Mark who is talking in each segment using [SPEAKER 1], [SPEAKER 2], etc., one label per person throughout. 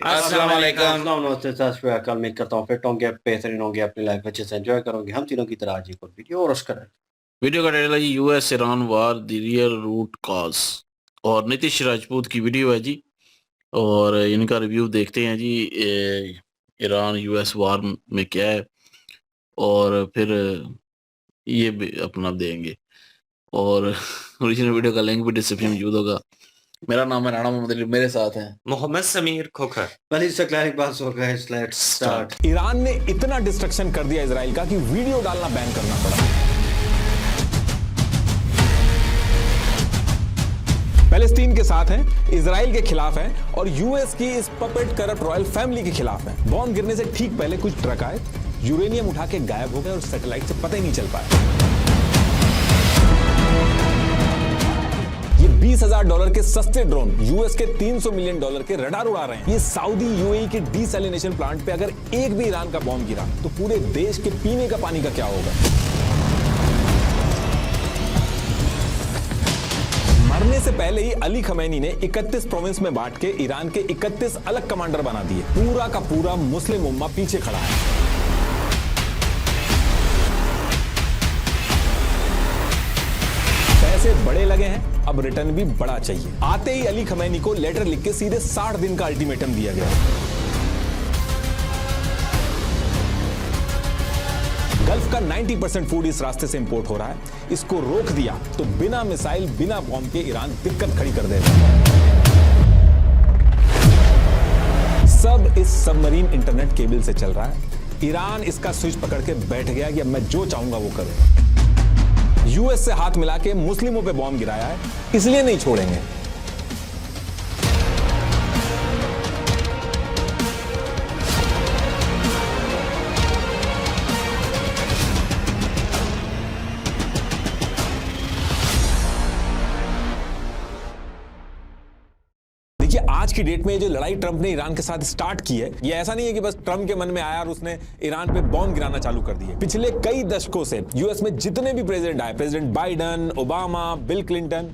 [SPEAKER 1] अस्सलाम वालेकुम।
[SPEAKER 2] नमस्ते, सत श्री अकाल। उम्मीद करता हूँ फिट होंगे, बेहतरीन होंगे, अपनी लाइफ अच्छे से एंजॉय करोगे। हम तीनों की तरह आज एक और वीडियो और उसका
[SPEAKER 1] वीडियो का टाइटल है जी US Iran war the real root cause और नीतीश राजपूत की वीडियो है जी। और इनका रिव्यू देखते हैं जी। ईरान यूएस वार में क्या है और फिर ये भी अपना देंगे। और ओरिजिनल वीडियो का लिंक भी डिस्क्रिप्शन में मौजूद होगा। मेरा नाम है राणा मोहम्मद अली, मेरे साथ हैं
[SPEAKER 3] Mohammad Sameer Khokhar.
[SPEAKER 2] Let's start.
[SPEAKER 4] Iran ने इतना डिस्ट्रक्शन कर दिया इजराइल का कि वीडियो डालना बैन करना पड़ा। पैलेस्टीन के साथ हैं, इजराइल के खिलाफ हैं और यूएस की इस पपेट करप्ट रॉयल फैमिली के खिलाफ हैं। बॉम्ब गिरने से ठीक पहले कुछ ट्रक आए, यूरेनियम उठा के गायब हो गए और सैटेलाइट से पता ही नहीं चल पाया। ये $20,000 के सस्ते ड्रोन यूएस के $300 मिलियन के रडार उड़ा रहे हैं। ये सऊदी यूएई के डीसैलिनेशन प्लांट पे अगर एक भी ईरान का बॉम्ब गिरा तो पूरे देश के पीने का पानी का क्या होगा। मरने से पहले ही अली खमैनी ने 31 प्रोविंस में बांट के ईरान के 31 अलग कमांडर बना दिए। पूरा का पूरा मुस्लिम उम्मा पीछे खड़ा है। पैसे बड़े लगे हैं, अब रिटर्न भी बड़ा चाहिए। आते ही अली खमैनी को लेटर लिख के सीधे 60 दिन का अल्टीमेटम दिया गया। गल्फ का 90% फूड इस रास्ते से इंपोर्ट हो रहा है। इसको रोक दिया तो बिना मिसाइल बिना बॉम्ब के ईरान दिक्कत खड़ी कर देगा। सब इस सबमरीन इंटरनेट केबल से चल रहा है। ईरान इसका स्विच पकड़ के बैठ गया कि अब मैं जो चाहूंगा वो करूंगा। यूएस से हाथ मिला के मुस्लिमों पे बॉम्ब गिराया है, इसलिए नहीं छोड़ेंगे। देखिए आज की डेट में जो लड़ाई ट्रंप ने ईरान के साथ स्टार्ट की है, ये ऐसा नहीं है कि बस ट्रंप के मन में आया और उसने ईरान पे बॉम्ब गिराना चालू कर दिए। पिछले कई दशकों से यूएस में जितने भी प्रेसिडेंट आए, president Biden, Obama, Bill Clinton,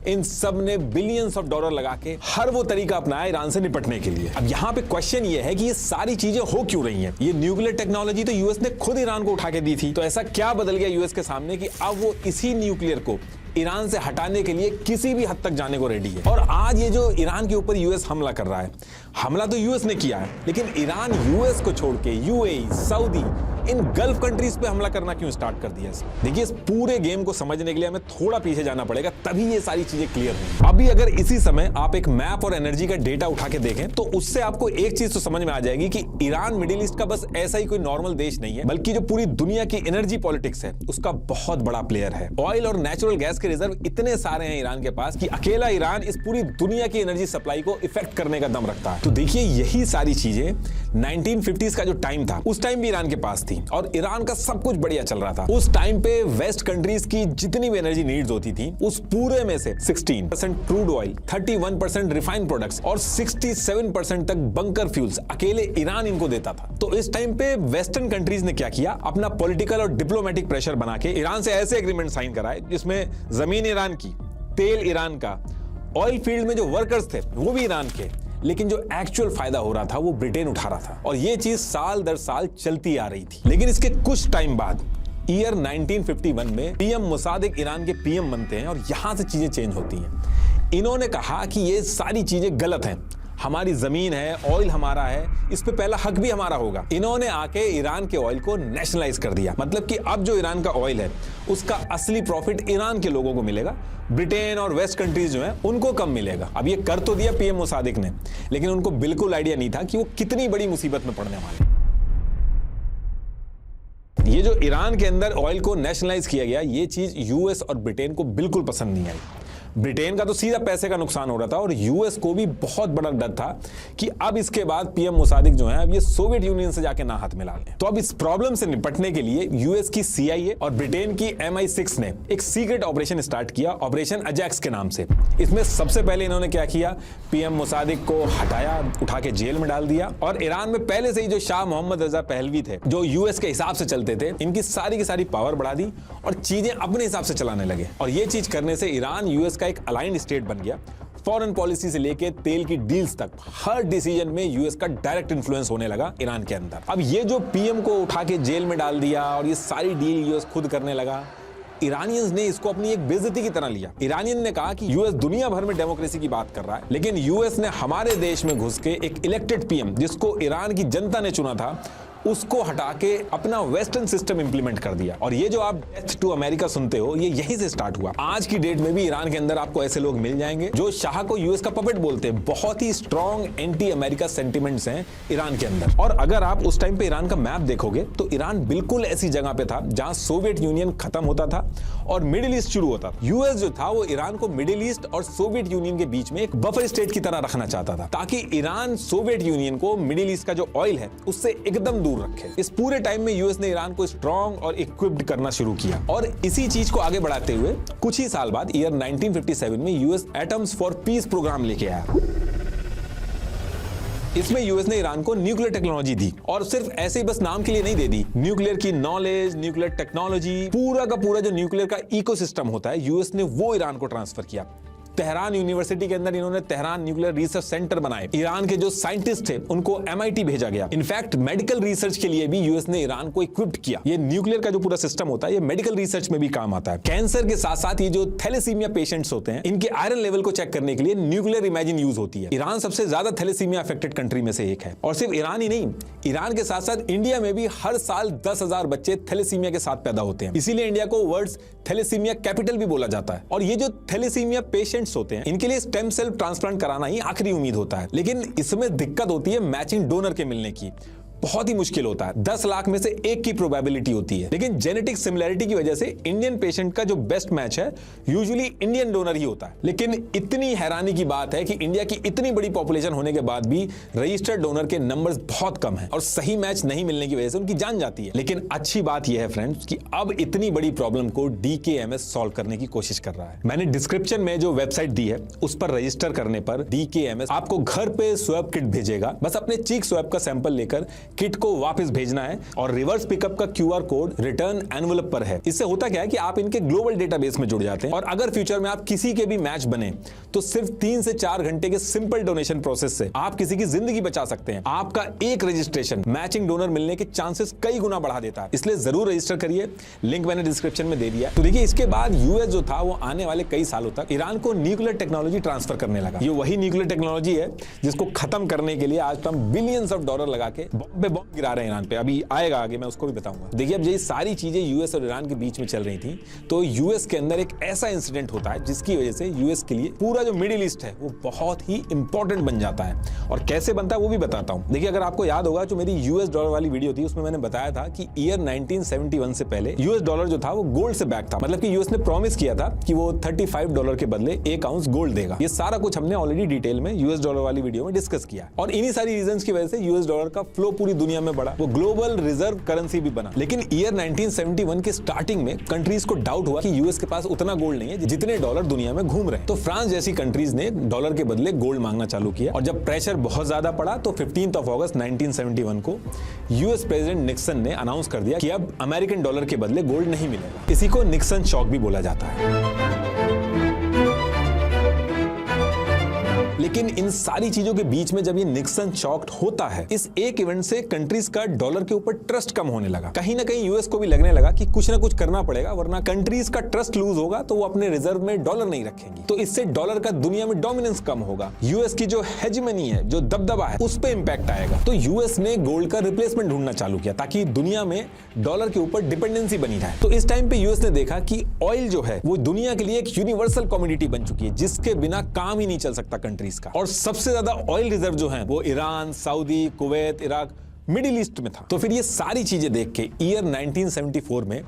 [SPEAKER 4] इन सब ने बिलियंस ऑफ डॉलर लगा के हर वो तरीका अपनाया ईरान से निपटने के लिए। अब यहाँ पे क्वेश्चन ये है कि ये सारी चीजें हो क्यों रही हैं? ये न्यूक्लियर टेक्नोलॉजी तो यूएस ने खुद ईरान को उठा के दी थी, तो ऐसा क्या बदल गया यूएस के सामने कि अब वो इसी न्यूक्लियर को ईरान से हटाने के लिए किसी भी हद तक जाने को रेडी है। और आज ये जो ईरान के ऊपर यूएस हमला कर रहा है, हमला तो यूएस ने किया है, लेकिन ईरान यूएस को छोड़ के यूएई, सऊदी, इन गल्फ कंट्रीज पे हमला करना क्यों स्टार्ट कर दिया? देखिए इस पूरे गेम को समझने के लिए हमें थोड़ा पीछे जाना पड़ेगा, तभी ये सारी चीजें क्लियर होंगी। अभी अगर इसी समय आप एक मैप और एनर्जी का डेटा उठा के देखें तो उससे आपको एक चीज तो समझ में आ जाएगी कि ईरान मिडिल ईस्ट का बस ऐसा ही कोई नॉर्मल देश नहीं है, बल्कि जो पूरी दुनिया की एनर्जी पॉलिटिक्स है उसका बहुत बड़ा प्लेयर है। ऑयल और नेचुरल गैस के रिजर्व इतने सारे हैं ईरान के पास कि अकेला ईरान इस पूरी दुनिया की एनर्जी सप्लाई को इफेक्ट करने का दम रखता है। तो देखिए यही सारी चीजें 1950s का जो टाइम था, उस टाइम भी ईरान के पास थी और ईरान का सब कुछ बढ़िया चल रहा था। उस टाइम पे वेस्ट कंट्रीज की जितनी भी एनर्जी नीड्स होती थी, उस पूरे में से 16% क्रूड ऑयल, 31% रिफाइंड प्रोडक्ट्स और 67% तक बंकर फ्यूल्स अकेले ईरान इनको देता था। तो इस टाइम पे वेस्टर्न कंट्रीज ने क्या किया, अपना पॉलिटिकल और डिप्लोमेटिक प्रेशर बना के ईरान से ऐसे एग्रीमेंट साइन कराए जिसमें जमीन ईरान की, तेल ईरान का, ऑयल फील्ड में जो वर्कर्स थे वो भी ईरान के, लेकिन जो एक्चुअल फायदा हो रहा था वो ब्रिटेन उठा रहा था। और ये चीज साल दर साल चलती आ रही थी। लेकिन इसके कुछ टाइम बाद ईयर 1951 में पीएम मुसादिक ईरान के पीएम बनते हैं और यहां से चीजें चेंज होती हैं। इन्होंने कहा कि ये सारी चीजें गलत हैं, हमारी जमीन है, ऑयल हमारा है, इस पे पहला हक भी हमारा होगा। इन्होंने आके ईरान के ऑयल को नेशनलाइज कर दिया, मतलब कि अब जो ईरान का ऑयल है उसका असली प्रॉफिट ईरान के लोगों को मिलेगा, ब्रिटेन और वेस्ट कंट्रीज जो हैं उनको कम मिलेगा। अब ये कर तो दिया पीएम मुसादिक ने, लेकिन उनको बिल्कुल आइडिया नहीं था कि वो कितनी बड़ी मुसीबत में पड़ने वाले। ये जो ईरान के अंदर ऑयल को नेशनलाइज किया गया, ये चीज यूएस और ब्रिटेन को बिल्कुल पसंद नहीं आई। ब्रिटेन का तो सीधा पैसे का नुकसान हो रहा था और यूएस को भी बहुत बड़ा डर था कि अब इसके बाद पीएम मुसादिक जो है अब ये सोवियत यूनियन से जाके ना हाथ मिला लें। तो अब इस प्रॉब्लम से निपटने के लिए यूएस की सीआईए और ब्रिटेन की MI6 ने एक सीक्रेट ऑपरेशन स्टार्ट किया, ऑपरेशन अजैक्स के नाम से। इसमें सबसे पहले इन्होंने क्या किया, पीएम मुसादिक को हटाया, उठा के जेल में डाल दिया और ईरान में पहले से ही जो शाह मोहम्मद रजा पहलवी थे, जो यूएस के हिसाब से चलते थे, इनकी सारी की सारी पावर बढ़ा दी और चीजें अपने हिसाब से चलाने लगे। और ये चीज करने से ईरान यूएस का एक अलाइंड स्टेट बन गया। फॉरेन पॉलिसी से लेके तेल की डील्स तक हर डिसीजन में यूएस का डायरेक्ट इन्फ्लुएंस होने लगा ईरान के अंदर। अब ये जो पीएम को उठा के जेल में डाल दिया और ये सारी डील यूएस खुद करने लगा, ईरानियंस ने इसको अपनी एक बेइज्जती की तरह लिया। ईरानियन ने कहा कि यूएस दुनिया भर में डेमोक्रेसी की बात कर रहा है, लेकिन यूएस ने हमारे देश में घुस के एक इलेक्टेड पीएम जिसको ईरान की जनता ने चुना था उसको हटा के अपना वेस्टर्न सिस्टम इंप्लीमेंट कर दिया। और ये जो आप डेथ टू अमेरिका सुनते हो, ये यहीं से स्टार्ट हुआ। आज की डेट में भी ईरान के अंदर आपको ऐसे लोग मिल जाएंगे जो शाह को यूएस का पपेट बोलते हैं। बहुत ही स्ट्रॉन्ग एंटी अमेरिका सेंटिमेंट्स हैं ईरान के अंदर। और अगर आप उस टाइम पे ईरान का मैप देखोगे तो ईरान बिल्कुल ऐसी जगह पे था जहां सोवियत यूनियन खत्म होता था और मिडिल ईस्ट शुरू होता था। यूएस जो था वो ईरान को मिडिल ईस्ट और सोवियत यूनियन के बीच में एक बफर स्टेट की तरह रखना चाहता था, ताकि ईरान सोवियत यूनियन को मिडिल ईस्ट का जो ऑयल है उससे एकदम दूर रखे। इस पूरे टाइम में यूएस ने ईरान को स्ट्रॉन्ग और इक्विप्ड करना शुरू किया और इसी चीज को आगे बढ़ाते हुए कुछ ही साल बाद ईयर 1957 में US atoms for peace program लेके आया। इसमें यूएस ने ईरान को न्यूक्लियर टेक्नोलॉजी दी और सिर्फ ऐसे ही बस नाम के लिए नहीं दे दी। न्यूक्लियर की नॉलेज, न्यूक्लियर टेक्नोलॉजी, पूरा का पूरा जो न्यूक्लियर का इकोसिस्टम होता है, यूएस ने वो ईरान को ट्रांसफर किया। तेहरान यूनिवर्सिटी के अंदर इन्होंने तेहरान न्यूक्लियर रिसर्च सेंटर बनाए। ईरान के जो साइंटिस्ट थे उनको एमआईटी भेजा गया। इनफैक्ट मेडिकल रिसर्च के लिए भी यूएस ने ईरान को इक्विप्ड किया। ये न्यूक्लियर का जो पूरा सिस्टम होता है ये मेडिकल रिसर्च में भी काम आता है। कैंसर के साथ साथ ये जो थैलेसीमिया पेशेंट्स होते हैं इनके आयरन लेवल को चेक करने के लिए न्यूक्लियर इमेजिन यूज होती है। ईरान सबसे ज्यादा थैलेसीमिया अफेक्टेड कंट्री में से एक है। और सिर्फ ईरान ही नहीं, ईरान के साथ साथ इंडिया में भी हर साल 10,000 बच्चे थैलेसीमिया के साथ पैदा होते हैं। इसीलिए इंडिया को वर्ल्ड थैलेसीमिया कैपिटल भी बोला जाता है। और ये जो थैलेसीमिया पेशेंट्स होते हैं इनके लिए स्टेम सेल ट्रांसप्लांट कराना ही आखिरी उम्मीद होता है। लेकिन इसमें दिक्कत होती है मैचिंग डोनर के मिलने की। बहुत ही मुश्किल होता है। 10 लाख में से एक की प्रोबेबिलिटी होती है। लेकिन जेनेटिक सिमिलैरिटी की वजह से इंडियन पेशेंट का जो बेस्ट मैच है यूजुअली इंडियन डोनर ही होता है। लेकिन इतनी हैरानी की बात है कि इंडिया की इतनी बड़ी पॉपुलेशन होने के बाद भी रजिस्टर्ड डोनर के नंबर्स बहुत कम हैं और सही मैच नहीं मिलने की वजह से उनकी जान जाती है। लेकिन अच्छी बात यह है फ्रेंड्स कि अब इतनी बड़ी प्रॉब्लम को DKMS सॉल्व करने की कोशिश कर रहा है। मैंने डिस्क्रिप्शन में जो वेबसाइट दी है उस पर रजिस्टर करने पर DKMS आपको घर पे स्वैब किट भेजेगा। बस अपने चीक स्वैब का सैंपल लेकर किट को वापस भेजना है और रिवर्स पिकअप का QR कोड रिटर्न एनवेलप पर है। इससे होता क्या है कि आप इनके ग्लोबल डेटाबेस में जुड़ जाते हैं और अगर फ्यूचर में आप किसी के भी मैच बने तो सिर्फ 3 से 4 घंटे के सिंपल डोनेशन प्रोसेस से आप किसी की जिंदगी बचा सकते हैं। आपका एक रजिस्ट्रेशन मैचिंग डोनर मिलने के चांसेस कई गुना बढ़ा देता है। इसलिए जरूर रजिस्टर करिए, लिंक मैंने डिस्क्रिप्शन में दे दिया। तो देखिए, इसके बाद यूएस जो था वो आने वाले कई सालों तक ईरान को न्यूक्लियर टेक्नोलॉजी ट्रांसफर करने लगा। ये वही न्यूक्लियर टेक्नोलॉजी है जिसको खत्म करने के लिए आज तो हम बिलियंस ऑफ डॉलर लगा के बॉम्ब गिरा रहे हैं ईरान पे। अभी आएगा आगे, मैं उसको भी बताऊंगा। देखिए, अब ये सारी चीजें यूएस और ईरान के बीच में चल रही थी तो यूएस के अंदर एक ऐसा इंसिडेंट होता है जिसकी वजह से यूएस के लिए पूरा जो मिडिल ईस्ट है वो बहुत ही इंपॉर्टेंट बन जाता है। और कैसे बनता है वो भी बताता हूं। देखिए, अगर आपको याद होगा जो मेरी यूएस डॉलर वाली वीडियो थी उसमें मैंने बताया था कि ईयर 1971 से पहले यूएस डॉलर जो था वो गोल्ड से बैक था। मतलब कि यूएस ने प्रॉमिस किया था कि वो $35 के बदले 1 आउंस गोल्ड देगा। ये सारा कुछ हमने ऑलरेडी डिटेल में यूएस डॉलर वाली वीडियो में डिस्कस किया और इन्हीं सारी रीजंस की वजह से यूएस डॉलर का फ्लो पूरी दुनिया में बढ़ा, वो ग्लोबल रिजर्व करेंसी भी बना। लेकिन ईयर 1971 के स्टार्टिंग में कंट्रीज को डाउट हुआ कि यूएस के पास उतना गोल्ड नहीं है जितने डॉलर दुनिया में घूम रहे हैं। तो फ्रांस जैसी कंट्रीज ने डॉलर के बदले गोल्ड मांगना चालू किया और जब प्रेशर बहुत ज्यादा पड़ा तो 15 अगस्त 1971 को यूएस प्रेसिडेंट निक्सन ने अनाउंस कर दिया कि अब अमेरिकन डॉलर के बदले गोल्ड नहीं मिलेगा। इसी को निक्सन शॉक भी बोला जाता है। लेकिन इन सारी चीजों के बीच में जब ये निक्सन शॉक होता है, इस एक इवेंट से कंट्रीज का डॉलर के ऊपर ट्रस्ट कम होने लगा। कहीं ना कहीं यूएस को भी लगने लगा कि कुछ ना कुछ करना पड़ेगा, वरना कंट्रीज का ट्रस्ट लूज होगा तो वो अपने रिजर्व में डॉलर नहीं रखेंगी। तो इससे डॉलर का दुनिया में डोमिनेंस कम होगा, यूएस की जो हेजेमनी है, जो दबदबा है, उस पर इंपैक्ट आएगा। तो यूएस ने गोल्ड का रिप्लेसमेंट ढूंढना चालू किया ताकि दुनिया में डॉलर के ऊपर डिपेंडेंसी बनी रहे। तो इस टाइम पे यूएस ने देखा कि ऑयल जो है वो दुनिया के लिए एक यूनिवर्सल कमोडिटी बन चुकी है जिसके बिना काम ही नहीं चल सकता कंट्रीज का। और सबसे ज्यादा ऑयल रिजर्व जो है वो Iran, Saudi, Kuwait, Iraq, middle east में था। तो फिर ये सारी चीजें देख के ईयर 1974 में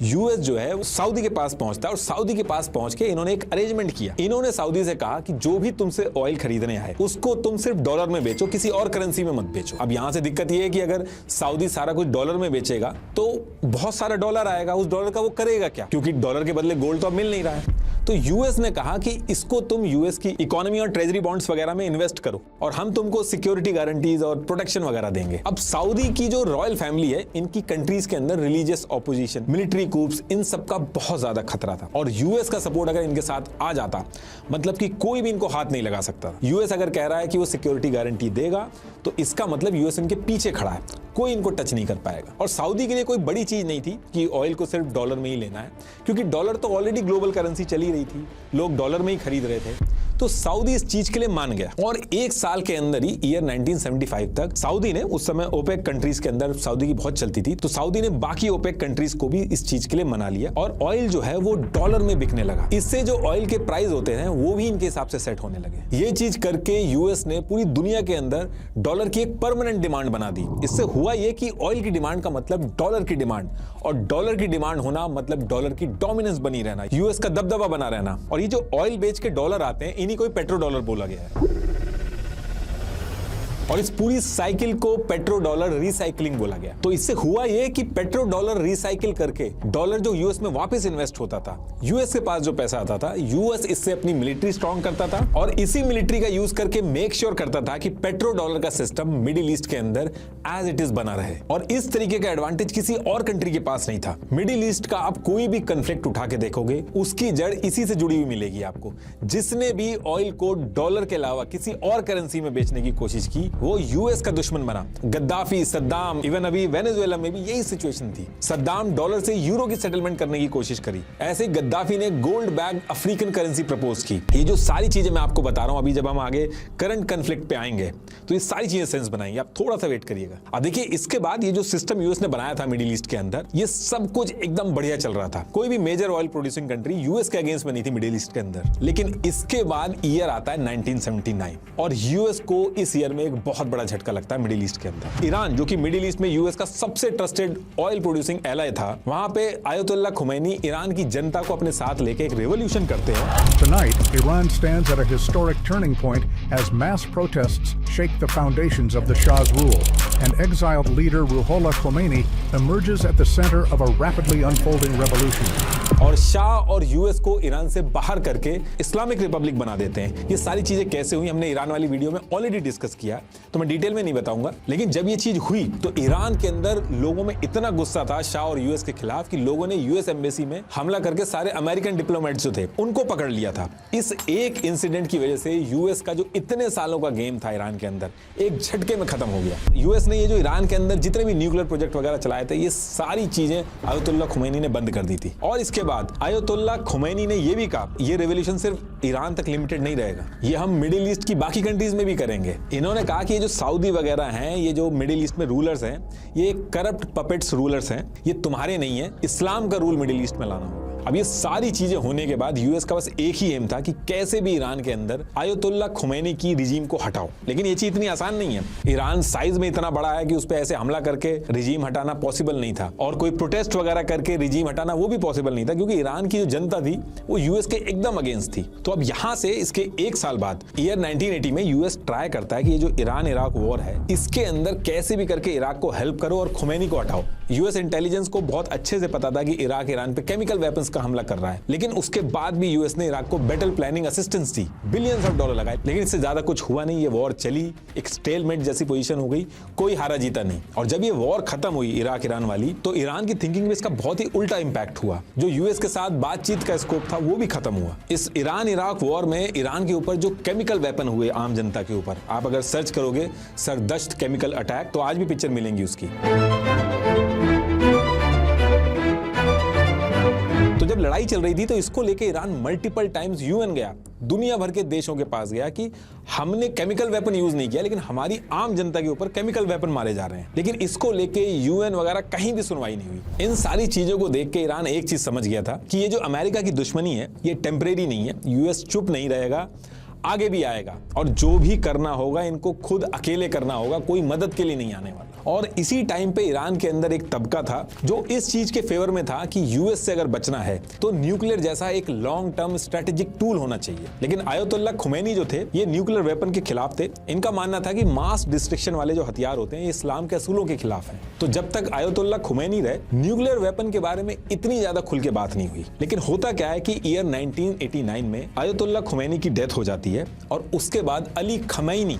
[SPEAKER 4] यूएस जो है वो सऊदी के पास पहुंचता है और सऊदी के पास पहुंच के इन्होंने एक अरेंजमेंट किया। इन्होंने सऊदी से कहा कि जो भी तुमसे ऑयल खरीदने आए उसको तुम सिर्फ डॉलर में बेचो, किसी और करेंसी में मत बेचो। अब यहां से दिक्कत ये है कि अगर सऊदी सारा कुछ डॉलर में बेचेगा तो बहुत सारा डॉलर आएगा, उस डॉलर का वो करेगा क्या, क्योंकि डॉलर के बदले गोल्ड तो अब मिल नहीं रहा है। तो यूएस ने कहा कि इसको तुम यूएस की इकोनॉमी और ट्रेजरी बॉन्ड्स वगैरह में इन्वेस्ट करो और हम तुमको सिक्योरिटी गारंटीज और प्रोटेक्शन वगैरह देंगे। अब सऊदी की जो रॉयल फैमिली है, इनकी कंट्रीज के अंदर रिलीजियस ऑपोजिशन, मिलिट्री कूप्स, इन सब का बहुत ज्यादा खतरा था और यूएस का सपोर्ट अगर इनके साथ आ जाता मतलब कि कोई भी इनको हाथ नहीं लगा सकता। यूएस अगर कह रहा है कि वो सिक्योरिटी गारंटी देगा तो इसका मतलब यूएस इनके पीछे खड़ा है, कोई इनको टच नहीं कर पाएगा। और सऊदी के लिए कोई बड़ी चीज नहीं थी कि ऑयल को सिर्फ डॉलर में ही लेना है, क्योंकि डॉलर तो ऑलरेडी ग्लोबल करेंसी चली रही थी, लोग डॉलर में ही खरीद रहे थे। तो सऊदी इस चीज के लिए मान गया और एक साल के अंदर ही ईयर 1975 तक सऊदी ने, उस समय ओपेक कंट्रीज के अंदर सऊदी की बहुत चलती थी, तो सऊदी ने बाकी ओपेक कंट्रीज को भी इस चीज के लिए मना लिया और ऑयल जो है वो डॉलर में बिकने लगा। इससे जो ऑयल के प्राइस होते हैं वो भी इनके हिसाब से सेट होने लगे। ये चीज करके यूएस ने पूरी दुनिया के अंदर डॉलर की एक परमानेंट डिमांड बना दी। इससे हुआ ये कि ऑयल की डिमांड का मतलब डॉलर की डिमांड, और डॉलर की डिमांड होना मतलब डॉलर की डोमिनेंस बनी रहना, यूएस का दबदबा बना रहना। और ये जो ऑयल बेच के डॉलर आते हैं, इन्हीं को पेट्रो डॉलर बोला गया है और इस पूरी साइकिल को पेट्रो डॉलर रिसाइकलिंग बोला गया। तो इससे हुआ यह कि पेट्रो डॉलर रिसाइकिल करके डॉलर जो यूएस में वापस इन्वेस्ट होता था, यूएस के पास जो पैसा आता था, यूएस इससे अपनी मिलिट्री स्ट्रांग करता था और इसी मिलिट्री का यूज करके मेक श्योर करता था कि पेट्रो डॉलर का सिस्टम मिडिल ईस्ट के अंदर एज इट इज बना रहे। और इस तरीके का एडवांटेज किसी और कंट्री के पास नहीं था। मिडिल ईस्ट का आप कोई भी कंफ्लिक्ट उठा के देखोगे, उसकी जड़ इसी से जुड़ी हुई मिलेगी आपको। जिसने भी ऑयल को डॉलर के अलावा किसी और करेंसी में बेचने की कोशिश की, वो यूएस का दुश्मन बना। गद्दाफी, सद्दाम, इवन अभी वेनेजुएला में भी यही सिचुएशन थी। सद्दाम डॉलर से यूरो की सेटलमेंट करने की कोशिश करी। ऐसे गद्दाफी ने gold bag African currency propose की। ये जो सारी चीजें मैं आपको बता रहा हूं, अभी जब हम आगे करंट कन्फ्लिक्ट पे आएंगे तो ये सारी चीजें सेंस बनाएंगे। आप थोड़ा सा वेट करिएगा। अब देखिए, इसके बाद ये जो सिस्टम यूएस ने बनाया था मिडिल ईस्ट के अंदर, ये सब कुछ एकदम बढ़िया चल रहा था। कोई भी major oil producing country US के अगेंस्ट में नहीं थी मिडिल ईस्ट के अंदर। लेकिन इसके बाद ईयर आता है 1979 और यूएस को इस ईयर में एक बहुत बड़ा झटका लगता है मिडिल ईस्ट के अंदर। ईरान, जो कि मिडिल ईस्ट में यूएस का सबसे ट्रस्टेड ऑयल प्रोड्यूसिंग एलाय था, वहां पे आयतुल्लाह खुमैनी ईरान की जनता को अपने साथ लेके एक रेवोल्यूशन करते हैं।
[SPEAKER 3] Tonight, Iran stands at a historic turning point as mass protests shake the foundations of the Shah's rule, and exiled leader Ruhollah Khomeini emerges at the center of a rapidly unfolding revolution.
[SPEAKER 4] और शाह और US को Iran से बाहर करके Islamic Republic बना देते हैं। ये सारी चीजें कैसे हुई हमने ईरान वाली वीडियो में ऑलरेडी डिस्कस किया, तो मैं डिटेल में नहीं बताऊंगा। लेकिन जब ये चीज हुई तो ईरान के अंदर लोगों में इतना गुस्सा था शाह और यूएस के खिलाफ कि लोगों ने यूएस एम्बेसी में हमला करके सारे अमेरिकन डिप्लोमेट्स जो थे उनको पकड़ लिया था। इस एक इंसिडेंट की वजह से यूएस का जो इतने सालों का गेम था ईरान के अंदर, एक झटके में खत्म हो गया। यूएस ने ये जो ईरान के अंदर जितने भी न्यूक्लियर प्रोजेक्ट वगैरह चलाए थे, ये सारी चीजें आयतुल्लाह खुमैनी ने बंद कर दी थी। और इसके बाद आयतुल्लाह खुमैनी ने ये भी कहा, ये रेवोल्यूशन सिर्फ ईरान तक लिमिटेड नहीं रहेगा, ये हम मिडिल ईस्ट की बाकी कंट्रीज में भी करेंगे। इन्होंने कहा कि ये जो सऊदी वगैरह हैं, ये जो मिडिल ईस्ट में रूलर्स हैं, ये करप्ट पपेट्स रूलर्स हैं, ये तुम्हारे नहीं है, इस्लाम का रूल मिडिल ईस्ट में लाना होगा। अब ये सारी चीजें होने के बाद यूएस का बस एक ही एम था कि कैसे भी ईरान के अंदर आयतुल्लाह खुमैनी की रिजीम को हटाओ। लेकिन ये चीज इतनी आसान नहीं है। ईरान साइज में इतना बड़ा है कि उस पर ऐसे हमला करके रिजीम हटाना पॉसिबल नहीं था, और कोई प्रोटेस्ट वगैरह करके रिजीम हटाना वो भी पॉसिबल नहीं था, क्योंकि ईरान की जो जनता थी वो यूएस के एकदम अगेंस्ट थी। तो अब यहां से इसके एक साल बाद ईयर 1980 में यूएस ट्राई करता है कि ये जो ईरान इराक वॉर है, इसके अंदर कैसे भी करके इराक को हेल्प करो और खुमैनी को हटाओ। यूएस इंटेलिजेंस को बहुत अच्छे से पता था कि इराक ईरान पे केमिकल वेपन्स का हमला कर रहा है, लेकिन उसके बाद भी यूएस ने इराक को battle planning assistance the, billions of dollar लगाए, लेकिन इससे ज्यादा कुछ हुआ नहीं। ये वॉर चली, एक स्टेलमेट जैसी पोजीशन हो गई, कोई हारा जीता नहीं। और जब ये वॉर खत्म हुई इराक ईरान वाली, तो ईरान की थिंकिंग में इसका बहुत ही उल्टा इंपैक्ट हुआ। जो यूएस के साथ बातचीत का स्कोप था वो भी खत्म हुआ। इस ईरान इराक वॉर में ईरान के ऊपर जो केमिकल वेपन हुए आम जनता के ऊपर, आप अगर सर्च करोगे सरदश्त केमिकल अटैक, तो आज भी पिक्चर मिलेंगी उसकी। तो जब लड़ाई चल रही थी तो इसको लेके ईरान मल्टीपल टाइम्स यूएन गया, दुनिया भर के देशों के पास गया कि हमने केमिकल वेपन यूज नहीं किया, लेकिन हमारी आम जनता के ऊपर केमिकल वेपन मारे जा रहे हैं। लेकिन इसको लेके यूएन वगैरह कहीं भी सुनवाई नहीं हुई। इन सारी चीजों को देख के ईरान एक चीज समझ गया था कि ये जो अमेरिका की दुश्मनी है ये टेम्परेरी नहीं है, यूएस चुप नहीं रहेगा, आगे भी आएगा, और जो भी करना होगा इनको खुद अकेले करना होगा, कोई मदद के लिए नहीं आने वाला। और इसी टाइम पे ईरान के अंदर एक तबका था जो इस चीज के फेवर में था कि यूएस से अगर बचना है तो न्यूक्लियर जैसा एक लॉन्ग टर्म स्ट्रेटेजिक टूल होना चाहिए। लेकिन आयतुल्ला खुमैनी जो थे ये न्यूक्लियर वेपन के खिलाफ थे। इनका मानना था कि मास डिस्ट्रक्शन वाले जो हथियार होते हैं ये इस्लाम के असूलों के खिलाफ हैं। तो जब तक आयतुल्ला खुमैनी रहे न्यूक्लियर वेपन के बारे में इतनी ज्यादा खुल के बात नहीं हुई। लेकिन होता क्या है कि ईयर 1989 में आयतुल्ला खुमैनी की डेथ हो जाती है और उसके बाद अली खमैनी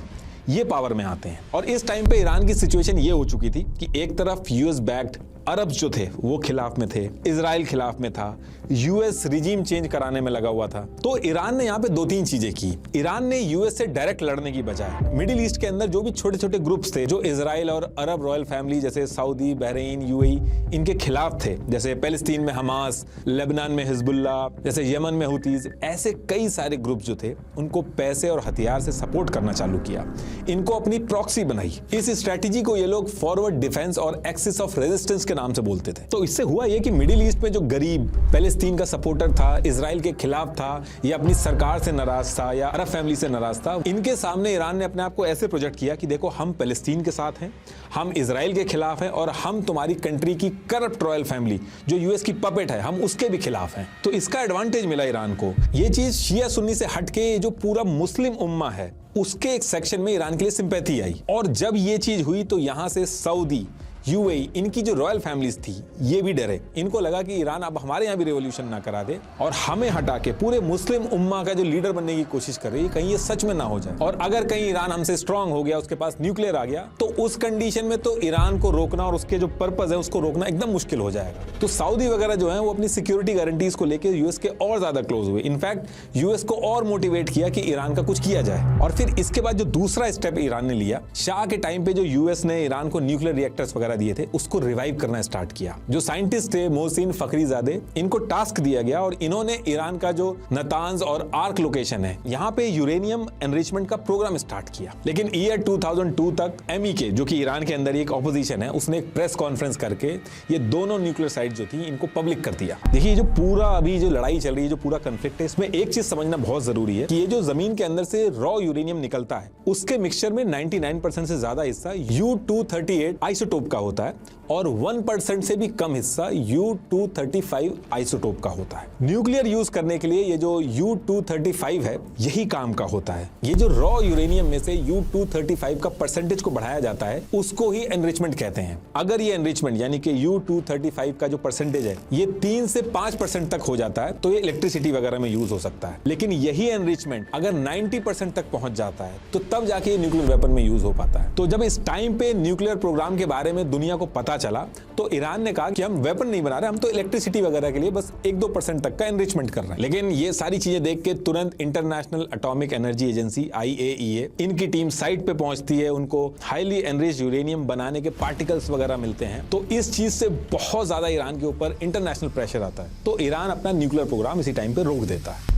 [SPEAKER 4] ये पावर में आते हैं। और इस टाइम पे ईरान की सिचुएशन ये हो चुकी थी कि एक तरफ यूएस बैक्ड अरब जो थे वो खिलाफ में थे, इजराइल खिलाफ में था, यूएस रिजीम चेंज कराने में लगा हुआ था। तो ईरान ने यहाँ पे दो तीन चीजें की। ईरान ने यूएस से डायरेक्ट लड़ने की बजाय मिडिल ईस्ट के अंदर जो भी छोटे छोटे ग्रुप्स थे जो इजराइल और अरब रॉयल फैमिली जैसे सऊदी, बहरीन, यूएई इनके खिलाफ थे, जैसे पैलेस्तीन में हमास, लेबनान में हिजबुल्ला, जैसे यमन में हुतीज, ऐसे कई सारे ग्रुप जो थे उनको पैसे और हथियार से सपोर्ट करना चालू किया। इनको अपनी प्रॉक्सी बनाई। इस स्ट्रेटेजी को ये लोग फॉरवर्ड डिफेंस और एक्सिस ऑफ रेजिस्टेंस नाम से बोलते थे। तो इससे हुआ ये कि मिडिल ईस्ट में जो गरीब पैलेस्तीन का सपोर्टर था, इजराइल के खिलाफ था, या अपनी सरकार से नाराज था, या अरब फैमिली से नाराज था, इनके सामने ईरान ने अपने आप को ऐसे प्रोजेक्ट किया कि देखो हम पैलेस्तीन के साथ हैं, हम इजराइल के खिलाफ हैं और हम तुम्हारी कंट्री की करप्ट रॉयल फैमिली जो यूएस की पपेट है हम उसके भी खिलाफ हैं। तो इसका एडवांटेज मिला ईरान को। ये चीज शिया सुन्नी से हटके जो पूरा मुस्लिम उम्मा है उसके एक सेक्शन में ईरान के लिए सिंपैथी आई। और जब ये चीज हुई तो यहां से सऊदी, यूएई, इनकी जो रॉयल फैमिलीज थी ये भी डरे। इनको लगा कि ईरान अब हमारे यहाँ भी रेवोल्यूशन ना करा दे और हमें हटा के पूरे मुस्लिम उम्मा का जो लीडर बनने की कोशिश कर रही है कहीं ये सच में ना हो जाए। और अगर कहीं ईरान हमसे स्ट्रांग हो गया, उसके पास न्यूक्लियर आ गया, तो उस कंडीशन में तो ईरान को रोकना और उसके जो पर्पज है उसको रोकना एकदम मुश्किल हो जाएगा। तो सऊदी वगैरह जो है वो अपनी सिक्योरिटी गारंटीज को लेकर यूएस के और ज्यादा क्लोज हुए। इनफैक्ट यूएस को और मोटिवेट किया कि ईरान का कुछ किया जाए। और फिर इसके बाद जो दूसरा स्टेप ईरान ने लिया, शाह के टाइम पे जो यूएस ने ईरान को न्यूक्लियर रिएक्टर्स वगैरह दिए थे उसको रिवाइव करना स्टार्ट किया। जो साइंटिस्ट थे मोहसिन फखरीजादे, इनको टास्क दिया गया और इन्होंने ईरान का जो नतांज और आर्क लोकेशन है यहाँ पे यूरेनियम एनरिचमेंट का प्रोग्राम स्टार्ट किया। लेकिन ईयर 2002 तक MEK जो कि ईरान के अंदर एक ऑपोजिशन है उसने एक प्रेस कॉन्फ्रेंस करके ये दोनों न्यूक्लियर साइट जो थी इनको पब्लिक कर दिया। देखिए जो पूरा अभी जो लड़ाई चल रही है, जो पूरा कॉन्फ्लिक्ट है, इसमें एक चीज समझना बहुत जरूरी है कि ये जो जमीन के अंदर से रॉ यूरेनियम निकलता है उसके मिक्सचर में 99% से ज्यादा हिस्सा U-238 आइसोटोप का होता है और 1% से भी कम हिस्सा U-235 आइसोटोप का होता है। न्यूक्लियर यूज करने के लिए ये जो U-235 है यही काम का होता है। ये जो रॉ यूरेनियम में से U-235 का परसेंटेज को बढ़ाया जाता है उसको ही एनरिचमेंट कहते हैं। अगर ये एनरिचमेंट यानी कि U-235 का जो परसेंटेज है ये 3 से 5% तक हो जाता है तो ये इलेक्ट्रिसिटी वगैरह में यूज हो सकता है। लेकिन यही एनरिचमेंट अगर 90% तक पहुंच जाता है तो तब जाके ये न्यूक्लियर वेपन में यूज हो पाता है। तो जब इस टाइम पे न्यूक्लियर प्रोग्राम के बारे में दुनिया को पता चला तो ईरान ने कहा कि हम वेपन नहीं बना रहे, हम तो इलेक्ट्रिसिटी वगैरह के लिए बस 1-2% तक का एनरिचमेंट कर रहे हैं। लेकिन ये सारी चीजें देख के तुरंत international atomic energy agency IAEA इनकी टीम साइट पे पहुंचती है, उनको हाईली एनरिच्ड यूरेनियम बनाने के पार्टिकल्स वगैरह मिलते हैं। तो इस चीज से बहुत ज्यादा ईरान के ऊपर इंटरनेशनल प्रेशर आता है तो ईरान अपना न्यूक्लियर प्रोग्राम इसी टाइम पे रोक देता है।